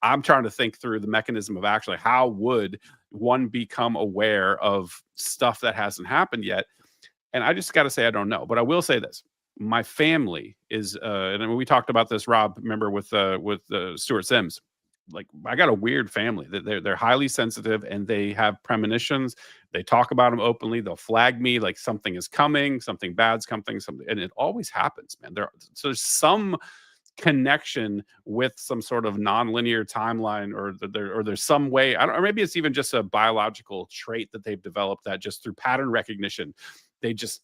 I'm trying to think through the mechanism of actually how would one become aware of stuff that hasn't happened yet. And I just got to say, I don't know. But I will say this. My family is, and we talked about this, Rob, remember, with Stuart Sims. Like, I got a weird family. They're highly sensitive, and they have premonitions. They talk about them openly. They'll flag me like something is coming, something bad's coming, and it always happens, man. So there's some connection with some sort of nonlinear timeline, or there's some way, or maybe it's even just a biological trait that they've developed, that just through pattern recognition, they just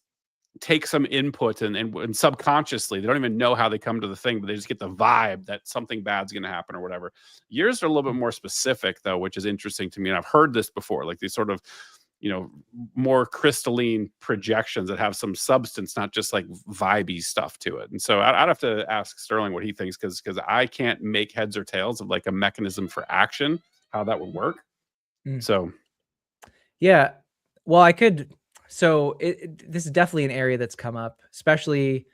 take some input and subconsciously, they don't even know how they come to the thing, but they just get the vibe that something bad's going to happen or whatever. Yours are a little bit more specific, though, which is interesting to me. And I've heard this before, like these sort of, more crystalline projections that have some substance, not just like vibey stuff to it. And so I'd have to ask Sterling what he thinks, because I can't make heads or tails of like a mechanism for action, how that would work. So, yeah, well, I could. So this is definitely an area that's come up, especially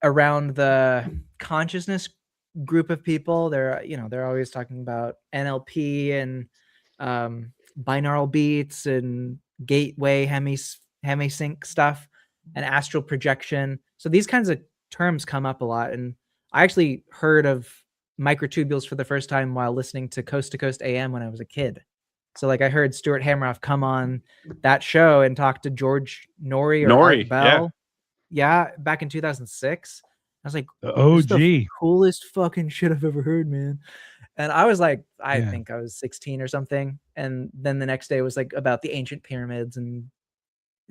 around the consciousness group of people. They're always talking about NLP and binaural beats and gateway hemisync stuff and astral projection. So these kinds of terms come up a lot. And I actually heard of microtubules for the first time while listening to Coast to Coast AM when I was a kid. So like I heard Stuart Hamroff come on that show and talk to George Norrie or Art Bell. Yeah, back in 2006. I was like, oh, the coolest fucking shit I've ever heard, man. And I was like, I think I was 16 or something. And then the next day was like about the ancient pyramids and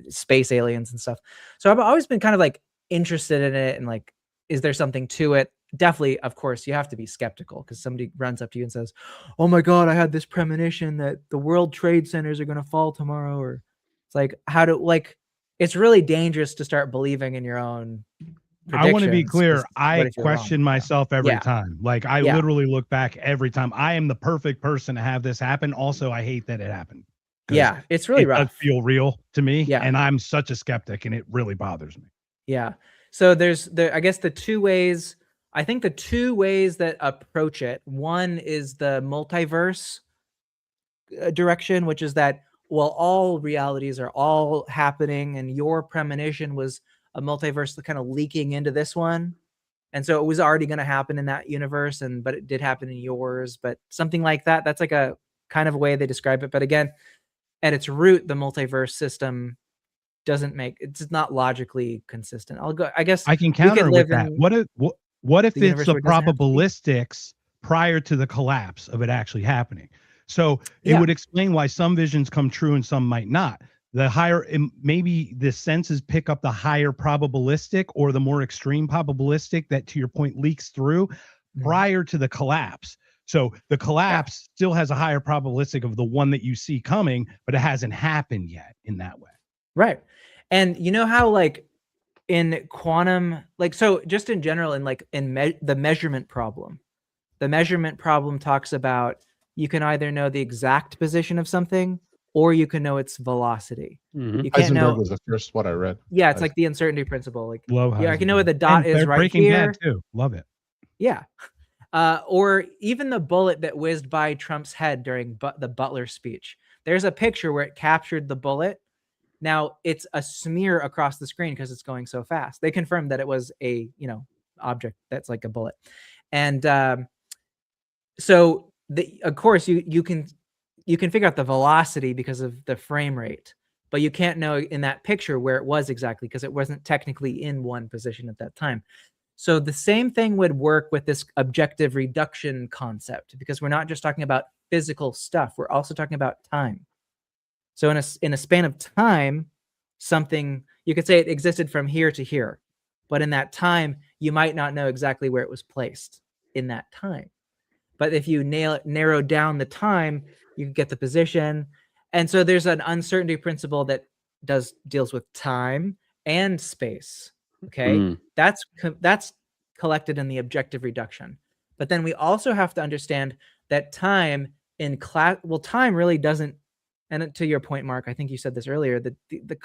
space aliens and stuff. So I've always been kind of like interested in it, and like, is there something to it? definitely, of course, you have to be skeptical because somebody runs up to you and says, "Oh my God, I had this premonition that the World Trade Centers are going to fall tomorrow." Or it's like, it's really dangerous to start believing in your own I want to be predictions, 'cause clear. what I if you're wrong? question myself every Yeah. time. Like I Yeah. literally look back every time. I am the perfect person to have this happen. Also, I hate that it happened. 'Cause Yeah, it's really it does rough. feel real to me, Yeah. and I'm such a skeptic, and it really bothers me. Yeah. So I guess the two ways that approach it. One is the multiverse direction, which is that, well, all realities are all happening, and your premonition was a multiverse that kind of leaking into this one. And so it was already going to happen in that universe, but it did happen in yours, but something like that. That's like a kind of a way they describe it. But again, at its root, the multiverse system it's not logically consistent. I guess I can we could counter with live that. in What if the it's universe the where it doesn't have to be. probabilistics prior to the collapse of it actually happening? So it Yeah. would explain why some visions come true and some might not. The higher, maybe the senses pick up the higher probabilistic or the more extreme probabilistic that, to your point, leaks through prior to the collapse. So the collapse still has a higher probabilistic of the one that you see coming, but it hasn't happened yet in that way. Right. And you know how like in quantum, like, so just in general, in like the measurement problem talks about you can either know the exact position of something or you can know its velocity. You can't Heisenberg know. was the first one I read. Yeah, it's like the uncertainty principle. Like, Love yeah, I can know Heisenberg. where the dot And is they're right Breaking here. Bad too. Love it. Yeah. Or even the bullet that whizzed by Trump's head during the Butler speech. There's a picture where it captured the bullet. Now it's a smear across the screen because it's going so fast. They confirmed that it was a, object that's like a bullet. And so of course you can figure out the velocity because of the frame rate, but you can't know in that picture where it was exactly because it wasn't technically in one position at that time. So the same thing would work with this objective reduction concept, because we're not just talking about physical stuff. We're also talking about time. So in a span of time, something, you could say it existed from here to here, but in that time, you might not know exactly where it was placed in that time. But if you narrow down the time, you can get the position. And so there's an uncertainty principle that deals with time and space. Okay. That's collected in the objective reduction. But then we also have to understand that time time really doesn't, and to your point, Mark, I think you said this earlier, that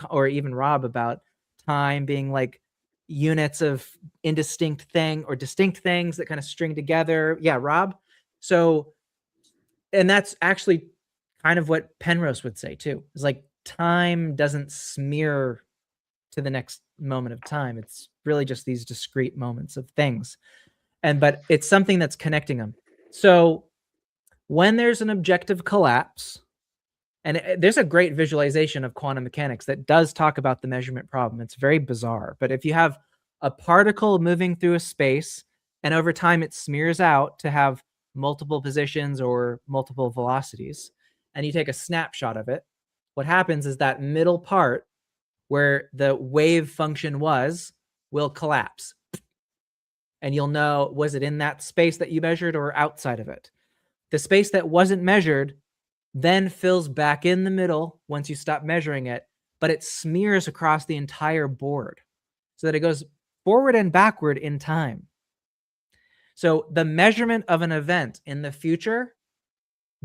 or even Rob, about time being like units of indistinct thing or distinct things that kind of string together. Yeah, Rob. So, and that's actually kind of what Penrose would say too. It's like time doesn't smear to the next moment of time. It's really just these discrete moments of things. But it's something that's connecting them. So when there's an objective collapse, and there's a great visualization of quantum mechanics that does talk about the measurement problem. It's very bizarre. But if you have a particle moving through a space and over time it smears out to have multiple positions or multiple velocities, and you take a snapshot of it, what happens is that middle part where the wave function will collapse. And you'll know, was it in that space that you measured or outside of it? The space that wasn't measured then fills back in the middle once you stop measuring it, but it smears across the entire board so that it goes forward and backward in time. So the measurement of an event in the future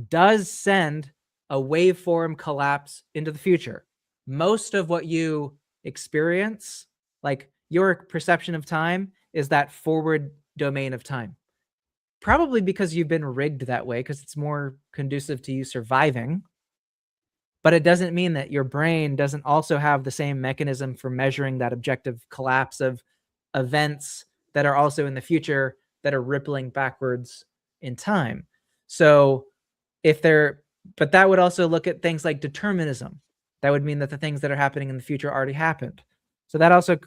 does send a waveform collapse into the future. Most of what you experience, like your perception of time, is that forward domain of time. Probably because you've been rigged that way, because it's more conducive to you surviving. But it doesn't mean that your brain doesn't also have the same mechanism for measuring that objective collapse of events that are also in the future that are rippling backwards in time. So but that would also look at things like determinism. That would mean that the things that are happening in the future already happened. So that also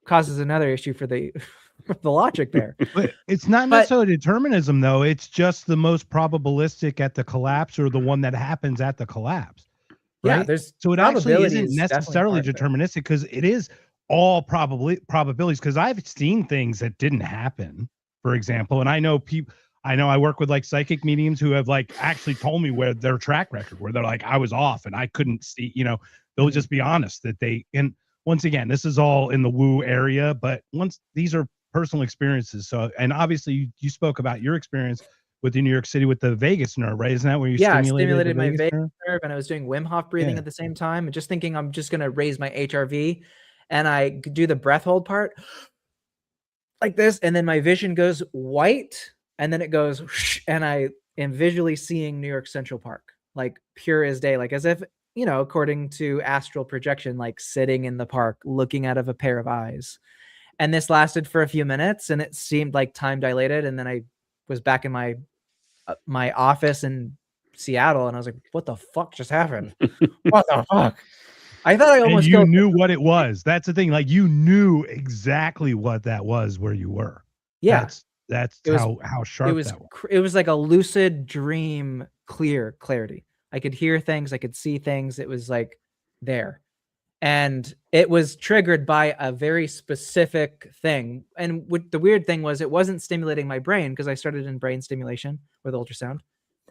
causes another issue for the logic there. But it's not necessarily determinism, though. It's just the most probabilistic at the collapse, or the one that happens at the collapse. Right? Yeah, there's so it actually isn't is necessarily deterministic, because it is all probabilities. Because I've seen things that didn't happen. for example. And I know people, I know I work with like psychic mediums who have like actually told me where their track record, where they're like, I was off and I couldn't see, you know, they'll just be honest that they, and once again, this is all in the woo area, but once these are personal experiences. So, and obviously you spoke about your experience with the New York City with the vagus nerve, right? Isn't that where you I stimulated the my vagus vagus nerve? nerve, and I was doing Wim Hof breathing Yeah. at the same time, and just thinking I'm just gonna raise my HRV, and I do the breath hold part like this, and then my vision goes white, and then it goes, and I am visually seeing New York Central Park, like pure as day, like as if, you know, according to astral projection, like sitting in the park, looking out of a pair of eyes. And this lasted for a few minutes, and it seemed like time dilated. And then I was back in my office in Seattle, and I was like, "What the fuck just happened? What the fuck?" I thought I almost and you killed knew what it was. That's the thing. Like you knew exactly what that was where you were. Yeah, That's it was, how sharp it was that was. it was like a lucid dream, clarity. I could hear things, I could see things. It was like there. And it was triggered by a very specific thing. And the weird thing was it wasn't stimulating my brain, because I started in brain stimulation with ultrasound.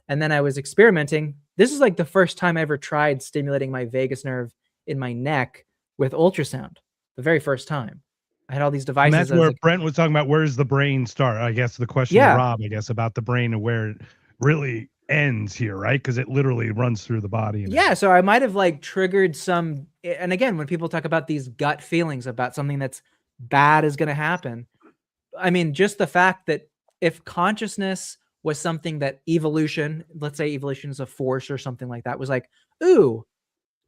And then I was experimenting. This is like the first time I ever tried stimulating my vagus nerve in my neck with ultrasound. The very first time. I had all these devices. And that's where Brent was talking about, where's the brain start? I guess the question to Rob, I guess, about the brain and where it really ends here, right? Because it literally runs through the body. Yeah, so I might have like triggered some, and again, when people talk about these gut feelings about something that's bad is going to happen, I mean, just the fact that if consciousness was something that evolution, let's say evolution is a force or something like that, was like, ooh,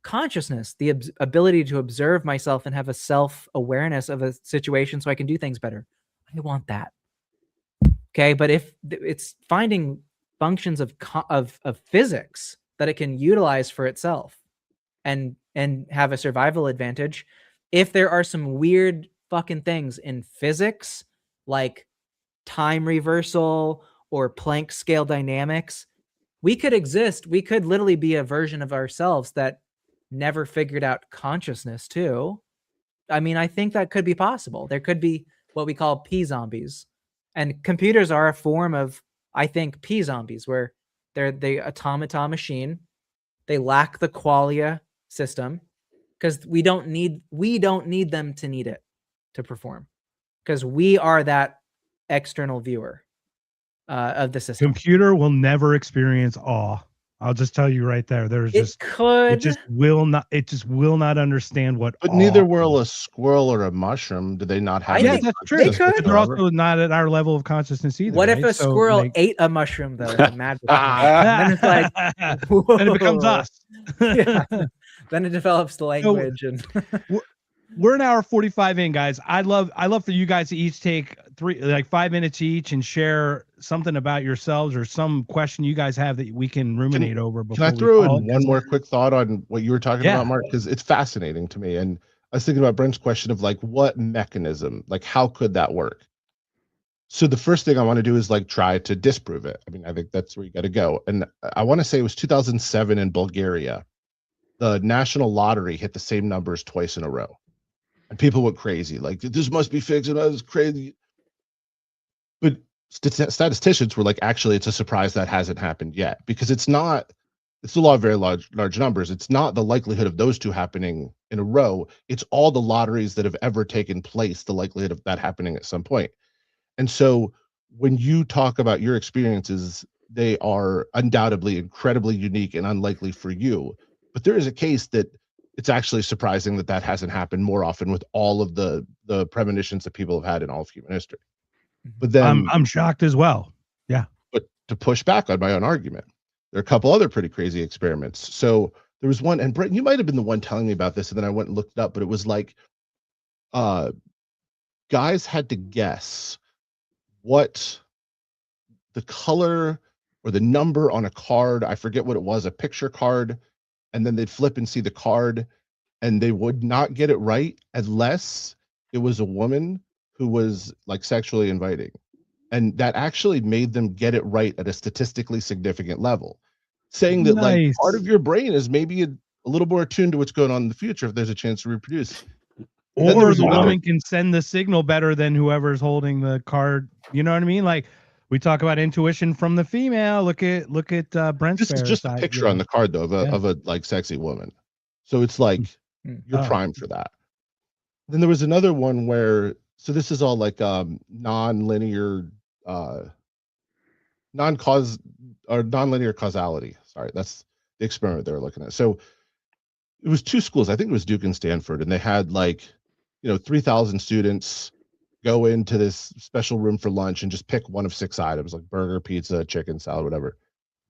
consciousness, the ability to observe myself and have a self-awareness of a situation so I can do things better. I want that. Okay, but if it's finding functions of physics that it can utilize for itself and have a survival advantage, if there are some weird fucking things in physics like time reversal or Planck scale dynamics, we could exist. We could literally be a version of ourselves that never figured out consciousness too. I mean, I think that could be possible. There could be what we call P zombies, and computers are a form of, I think, P zombies, where they're the automata machine. They lack the qualia system because we don't need them to need it to perform, because we are that external viewer of the system. Computer will never experience awe. I'll just tell you right there. It just will not understand what. But neither will a squirrel or a mushroom. Do they not have? Yeah, that's true. They're also not at our level of consciousness either. What if a squirrel ate a mushroom though? Then it's like, then it becomes us. Yeah. Then it develops the language. We're an hour 45 in, guys. I'd love for you guys to each take 5 minutes each and share something about yourselves or some question you guys have that we can ruminate over. Can I throw in one more quick thought on what you were talking about, Mark? Because it's fascinating to me. And I was thinking about Brent's question of like, what mechanism, like how could that work? So the first thing I want to do is like try to disprove it. I mean, I think that's where you got to go. And I want to say it was 2007 in Bulgaria. The national lottery hit the same numbers twice in a row. And people went crazy, like, this must be fixed, and I was crazy. But statisticians were like, actually, it's a surprise that hasn't happened yet, because it's the law of very large numbers. It's not the likelihood of those two happening in a row. It's all the lotteries that have ever taken place, the likelihood of that happening at some point. And so when you talk about your experiences, they are undoubtedly incredibly unique and unlikely for you. But there is a case that it's actually surprising that hasn't happened more often with all of the premonitions that people have had in all of human history. But then I'm shocked as well. Yeah. But to push back on my own argument, there are a couple other pretty crazy experiments. So there was one, and Brent, you might have been the one telling me about this, and then I went and looked it up, but it was like guys had to guess what the color or the number on a card, I forget what it was, a picture card, and then they'd flip and see the card, and they would not get it right unless it was a woman who was like sexually inviting. And that actually made them get it right at a statistically significant level, saying that like part of your brain is maybe a little more attuned to what's going on in the future if there's a chance to reproduce. And then there Or was the another- woman can send the signal better than whoever's holding the card. You know what I mean? Like we talk about intuition from the female. Look at Brent's This is fair just a side, picture on the card though Yeah. of a like sexy woman. So it's like you're Oh. primed for that. Then there was another one where so this is all like non-linear non-cause or non-linear causality. Sorry, that's the experiment they were looking at. So it was two schools, I think it was Duke and Stanford, and they had like 3,000 students go into this special room for lunch and just pick one of 6 items like burger, pizza, chicken, salad, whatever.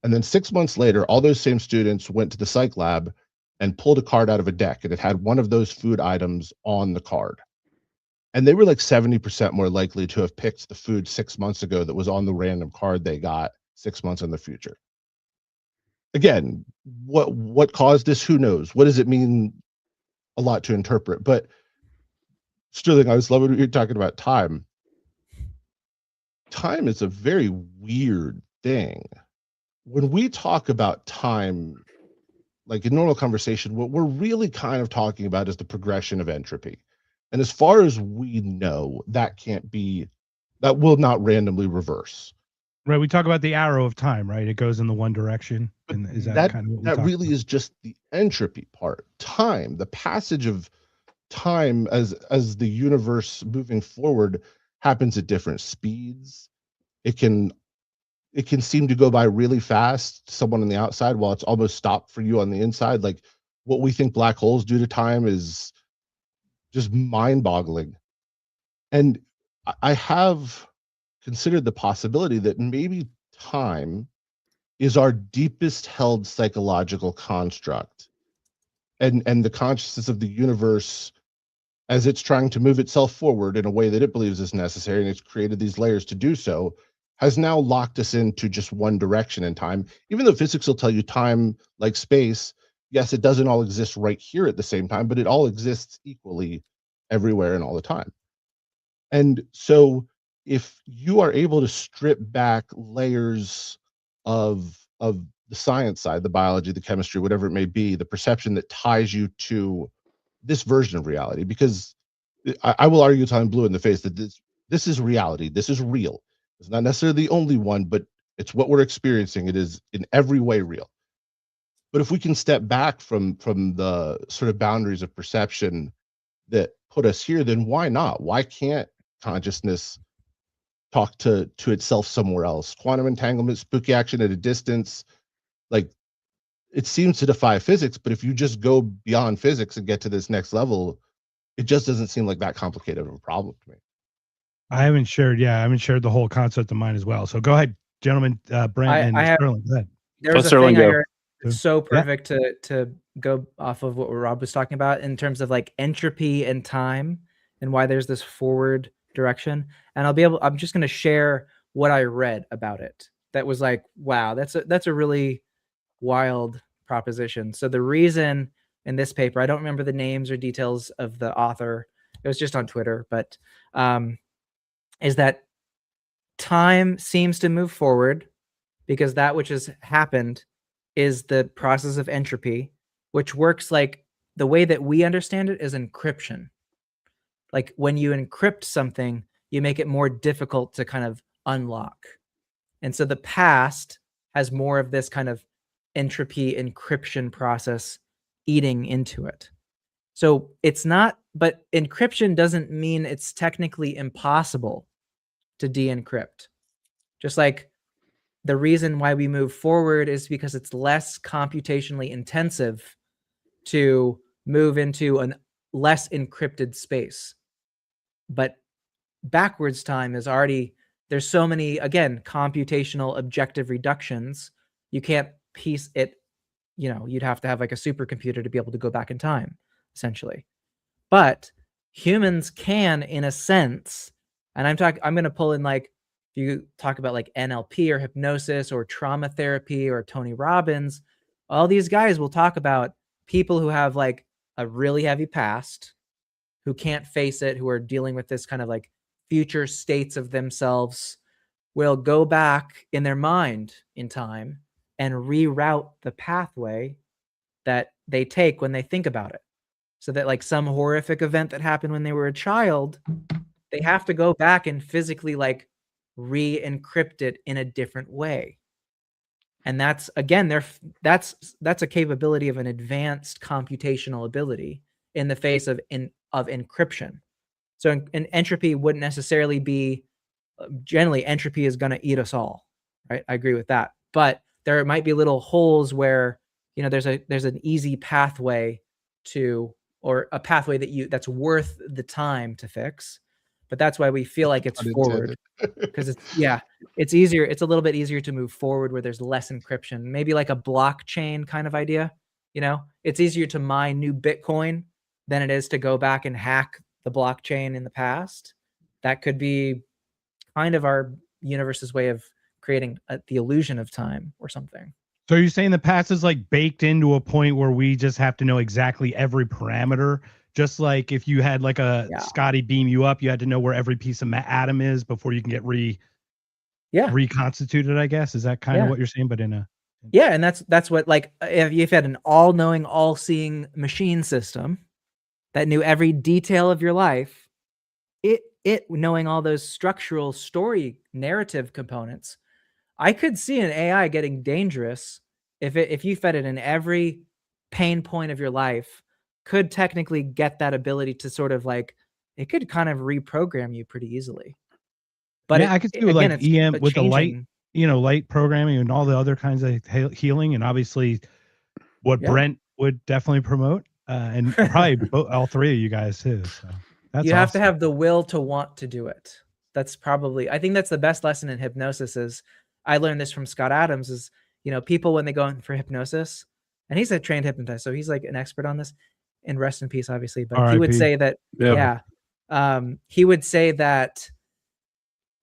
And then 6 months later, all those same students went to the psych lab and pulled a card out of a deck, and it had one of those food items on the card. And they were like 70% more likely to have picked the food 6 months ago that was on the random card they got 6 months in the future. Again, what caused this? Who knows? What does it mean? A lot to interpret. But Sterling, I was loving what you're talking about time. Time is a very weird thing. When we talk about time, like in normal conversation, what we're really kind of talking about is the progression of entropy. And as far as we know, that will not randomly reverse. Right. We talk about the arrow of time, right? It goes in the one direction. And is that kind of what we that talk really about? is just the entropy part. Time, the passage of time as the universe moving forward happens at different speeds. It can seem to go by really fast to someone on the outside while it's almost stopped for you on the inside. Like what we think black holes do to time is just mind-boggling. And I have considered the possibility that maybe time is our deepest held psychological construct, and the consciousness of the universe as it's trying to move itself forward in a way that it believes is necessary, and it's created these layers to do so, has now locked us into just one direction in time. Even though physics will tell you time, like space, yes, it doesn't all exist right here at the same time, but it all exists equally everywhere and all the time. And so if you are able to strip back layers of the science side, the biology, the chemistry, whatever it may be, the perception that ties you to this version of reality, because I will argue till I'm blue in the face that this is reality. This is real. It's not necessarily the only one, but it's what we're experiencing. It is in every way real. But if we can step back from the sort of boundaries of perception that put us here, then why not? Why can't consciousness talk to itself somewhere else? Quantum entanglement, spooky action at a distance, like it seems to defy physics, but if you just go beyond physics and get to this next level, it just doesn't seem like that complicated of a problem to me. I haven't shared the whole concept of mine as well. So go ahead, gentlemen, Brent and Sterling. Go ahead. There was a Sterling, thing I go. heard so perfect to go off of what Rob was talking about in terms of like entropy and time and why there's this forward direction. And I'm just going to share what I read about it. That was like, wow, that's a really wild proposition. So the reason in this paper, I don't remember the names or details of the author. It was just on Twitter, but is that time seems to move forward because that which has happened is the process of entropy, which works like the way that we understand it is encryption. Like when you encrypt something, you make it more difficult to kind of unlock. And so the past has more of this kind of entropy encryption process eating into it. So it's not, but encryption doesn't mean it's technically impossible to de-encrypt. Just like the reason why we move forward is because it's less computationally intensive to move into a less encrypted space. But backwards time is already, there's so many, again, computational objective reductions. You can't piece it, you'd have to have like a supercomputer to be able to go back in time, essentially. But humans can, in a sense, and I'm going to pull in like, if you talk about like NLP or hypnosis or trauma therapy or Tony Robbins, all these guys will talk about people who have like a really heavy past, who can't face it, who are dealing with this kind of like future states of themselves, will go back in their mind in time and reroute the pathway that they take when they think about it. so that like some horrific event that happened when they were a child, they have to go back and physically like re-encrypt it in a different way. And that's again, that's a capability of an advanced computational ability in the face of encryption. So an entropy wouldn't necessarily be, generally entropy is going to eat us all, right? I agree with that. But there might be little holes where, you know, there's an easy pathway to, or a pathway that's worth the time to fix. But that's why we feel like it's forward, because it's easier. It's a little bit easier to move forward where there's less encryption, maybe like a blockchain kind of idea. You know, it's easier to mine new Bitcoin than it is to go back and hack the blockchain in the past. That could be kind of our universe's way of creating the illusion of time or something. So you're saying the past is like baked into a point where we just have to know exactly every parameter, just like if you had like a Scotty beam you up, you had to know where every piece of atom is before you can get reconstituted, I guess. Is that kind of what you're saying? But in a and that's what, like, if you've had an all-knowing, all-seeing machine system that knew every detail of your life, it knowing all those structural story narrative components, I could see an AI getting dangerous if you fed it in every pain point of your life, could technically get that ability to sort of like, it could kind of reprogram you pretty easily. But I could see with like EM with the light, you know, light programming and all the other kinds of healing, and obviously what Brent would definitely promote, and probably all three of you guys too. So that's you have to have the will to want to do it. That's probably, I think that's the best lesson in hypnosis. Is I learned this from Scott Adams, is, you know, people when they go in for hypnosis, and he's a trained hypnotist, so he's like an expert on this, and rest in peace, obviously. But he would say that, he would say that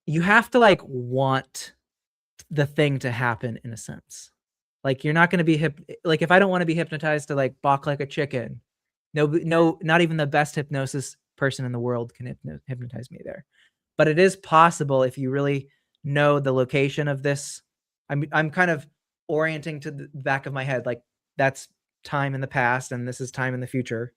you have to like want the thing to happen in a sense. Like you're not going to be like, if I don't want to be hypnotized to like balk like a chicken, no, not even the best hypnosis person in the world can hypnotize me there. But it is possible if you really know the location of this. I'm kind of orienting to the back of my head, like that's time in the past and this is time in the future.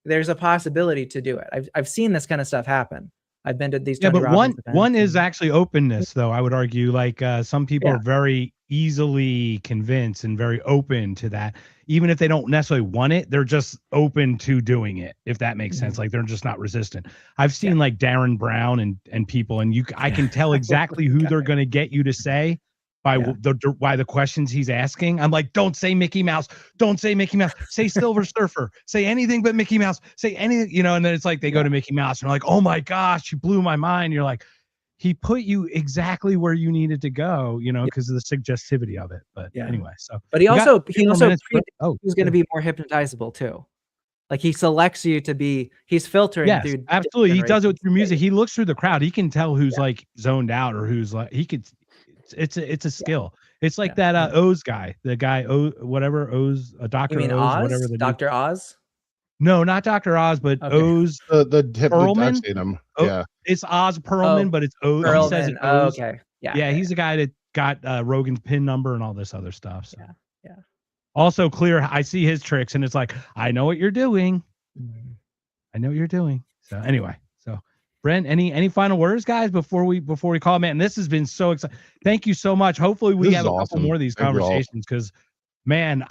There's a possibility to do it. I've seen this kind of stuff happen. I've been to these. But one is actually openness, though. I would argue, like some people are very easily convinced and very open to that, even if they don't necessarily want it. They're just open to doing it, if that makes sense. Like they're just not resistant. I've seen like Darren Brown and people, and I can tell exactly who they're going to get you to say by the questions he's asking. I'm like, don't say Mickey Mouse. Don't say Mickey Mouse. Say Silver Surfer. Say anything but Mickey Mouse. Say anything, you know, and then it's like they go to Mickey Mouse and they're like, oh my gosh, you blew my mind. You're like, he put you exactly where you needed to go, you know, because of the suggestivity of it. But anyway, so. But he also was going to be more hypnotizable too. Like he selects you to be, he's filtering through. Absolutely. He does it through music. He looks through the crowd. He can tell who's like zoned out or who's like, he could. It's a skill. It's like that Oz guy, the guy whatever Oz, Dr. You mean Oz, Oz? whatever the Dr. Oz? No, not Dr. Oz, but Oz Perlman. I've seen him. It's Oz Perlman, but it's Oz. Perlman. He says it Oz. Okay. Yeah, he's the guy that got Rogan's pin number and all this other stuff. So. Yeah. Also clear. I see his tricks, and it's like, I know what you're doing. I know what you're doing. So anyway. Brent, any final words, guys, before we call it, man? This has been so exciting. Thank you so much. Hopefully we have a couple more of these conversations, because, man,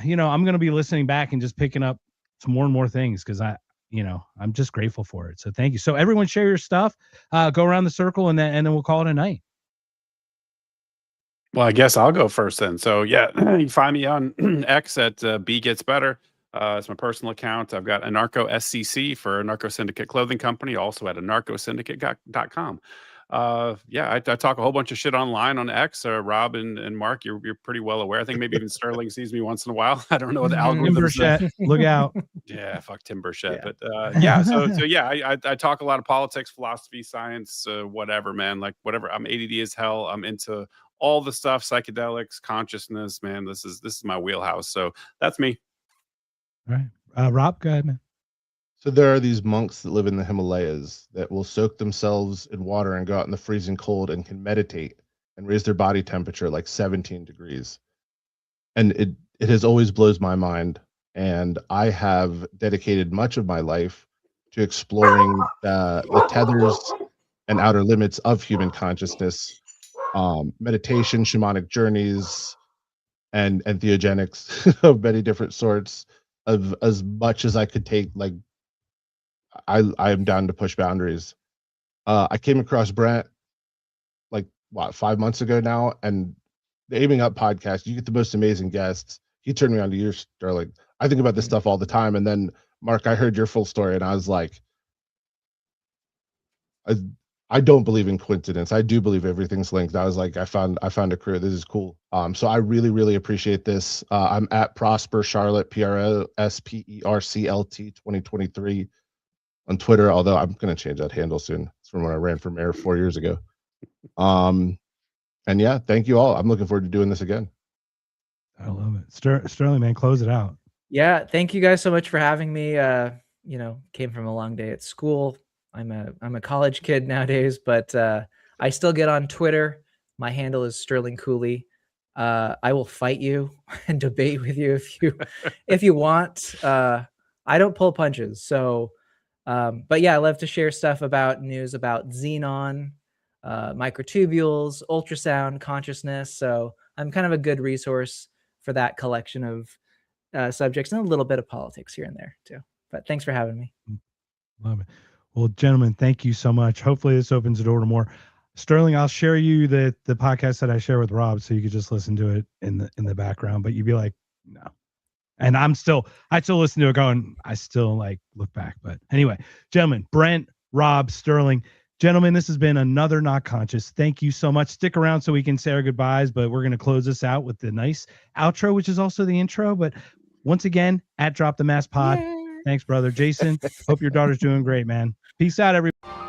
you know, I'm going to be listening back and just picking up some more and more things, because I'm just grateful for it. So thank you. So everyone share your stuff, go around the circle, and then we'll call it a night. Well, I guess I'll go first then. So you can find me on X at B Gets Better. It's my personal account. I've got Anarcho SCC for Anarcho Syndicate Clothing Company, also at anarchosyndicate.com. I talk a whole bunch of shit online on X. Rob and Mark, you're pretty well aware. I think maybe even Sterling sees me once in a while. I don't know what the algorithms. Look out. Yeah, fuck Tim Burchett. Yeah. But I talk a lot of politics, philosophy, science, whatever, man. Like whatever. I'm ADD as hell. I'm into all the stuff, psychedelics, consciousness, man. This is my wheelhouse. So that's me. All right. Rob, go ahead, man. So there are these monks that live in the Himalayas that will soak themselves in water and go out in the freezing cold and can meditate and raise their body temperature like 17 degrees. And it has always blows my mind. and I have dedicated much of my life to exploring the tethers and outer limits of human consciousness, meditation, shamanic journeys, and entheogenics of many different sorts. Of as much as I could take, like I am down to push boundaries. I came across Brent like what 5 months ago now, and the Aiming Up podcast. You get the most amazing guests. He turned me on to you, Sterling. I think about this stuff all the time, and then Mark, I heard your full story, and I was like, I don't believe in coincidence. I do believe everything's linked. I was like, I found a crew. This is cool. So I really, really appreciate this. I'm at Prosper Charlotte, PROSPERCLT 2023 on Twitter, although I'm gonna change that handle soon. It's from when I ran for mayor 4 years ago. And yeah, thank you all. I'm looking forward to doing this again. I love it. Sterling, man, close it out. Yeah, thank you guys so much for having me. Came from a long day at school. I'm a college kid nowadays, but I still get on Twitter. My handle is Sterling Cooley. I will fight you and debate with you if you want. I don't pull punches. So, but yeah, I love to share stuff about news about xenon, microtubules, ultrasound, consciousness. So I'm kind of a good resource for that collection of subjects and a little bit of politics here and there too. But thanks for having me. Love it. Well, gentlemen, thank you so much. Hopefully this opens the door to more. Sterling, I'll share you the podcast that I share with Rob, so you could just listen to it in the background, but you'd be like, no. And I still listen to it going, I still like look back. But anyway, gentlemen, Brent, Rob, Sterling, gentlemen, this has been another Not Conscious. Thank you so much. Stick around so we can say our goodbyes, but we're going to close this out with the nice outro, which is also the intro. But once again, at Drop the Mask Pod. Yay. Thanks, brother. Jason, hope your daughter's doing great, man. Peace out, everybody.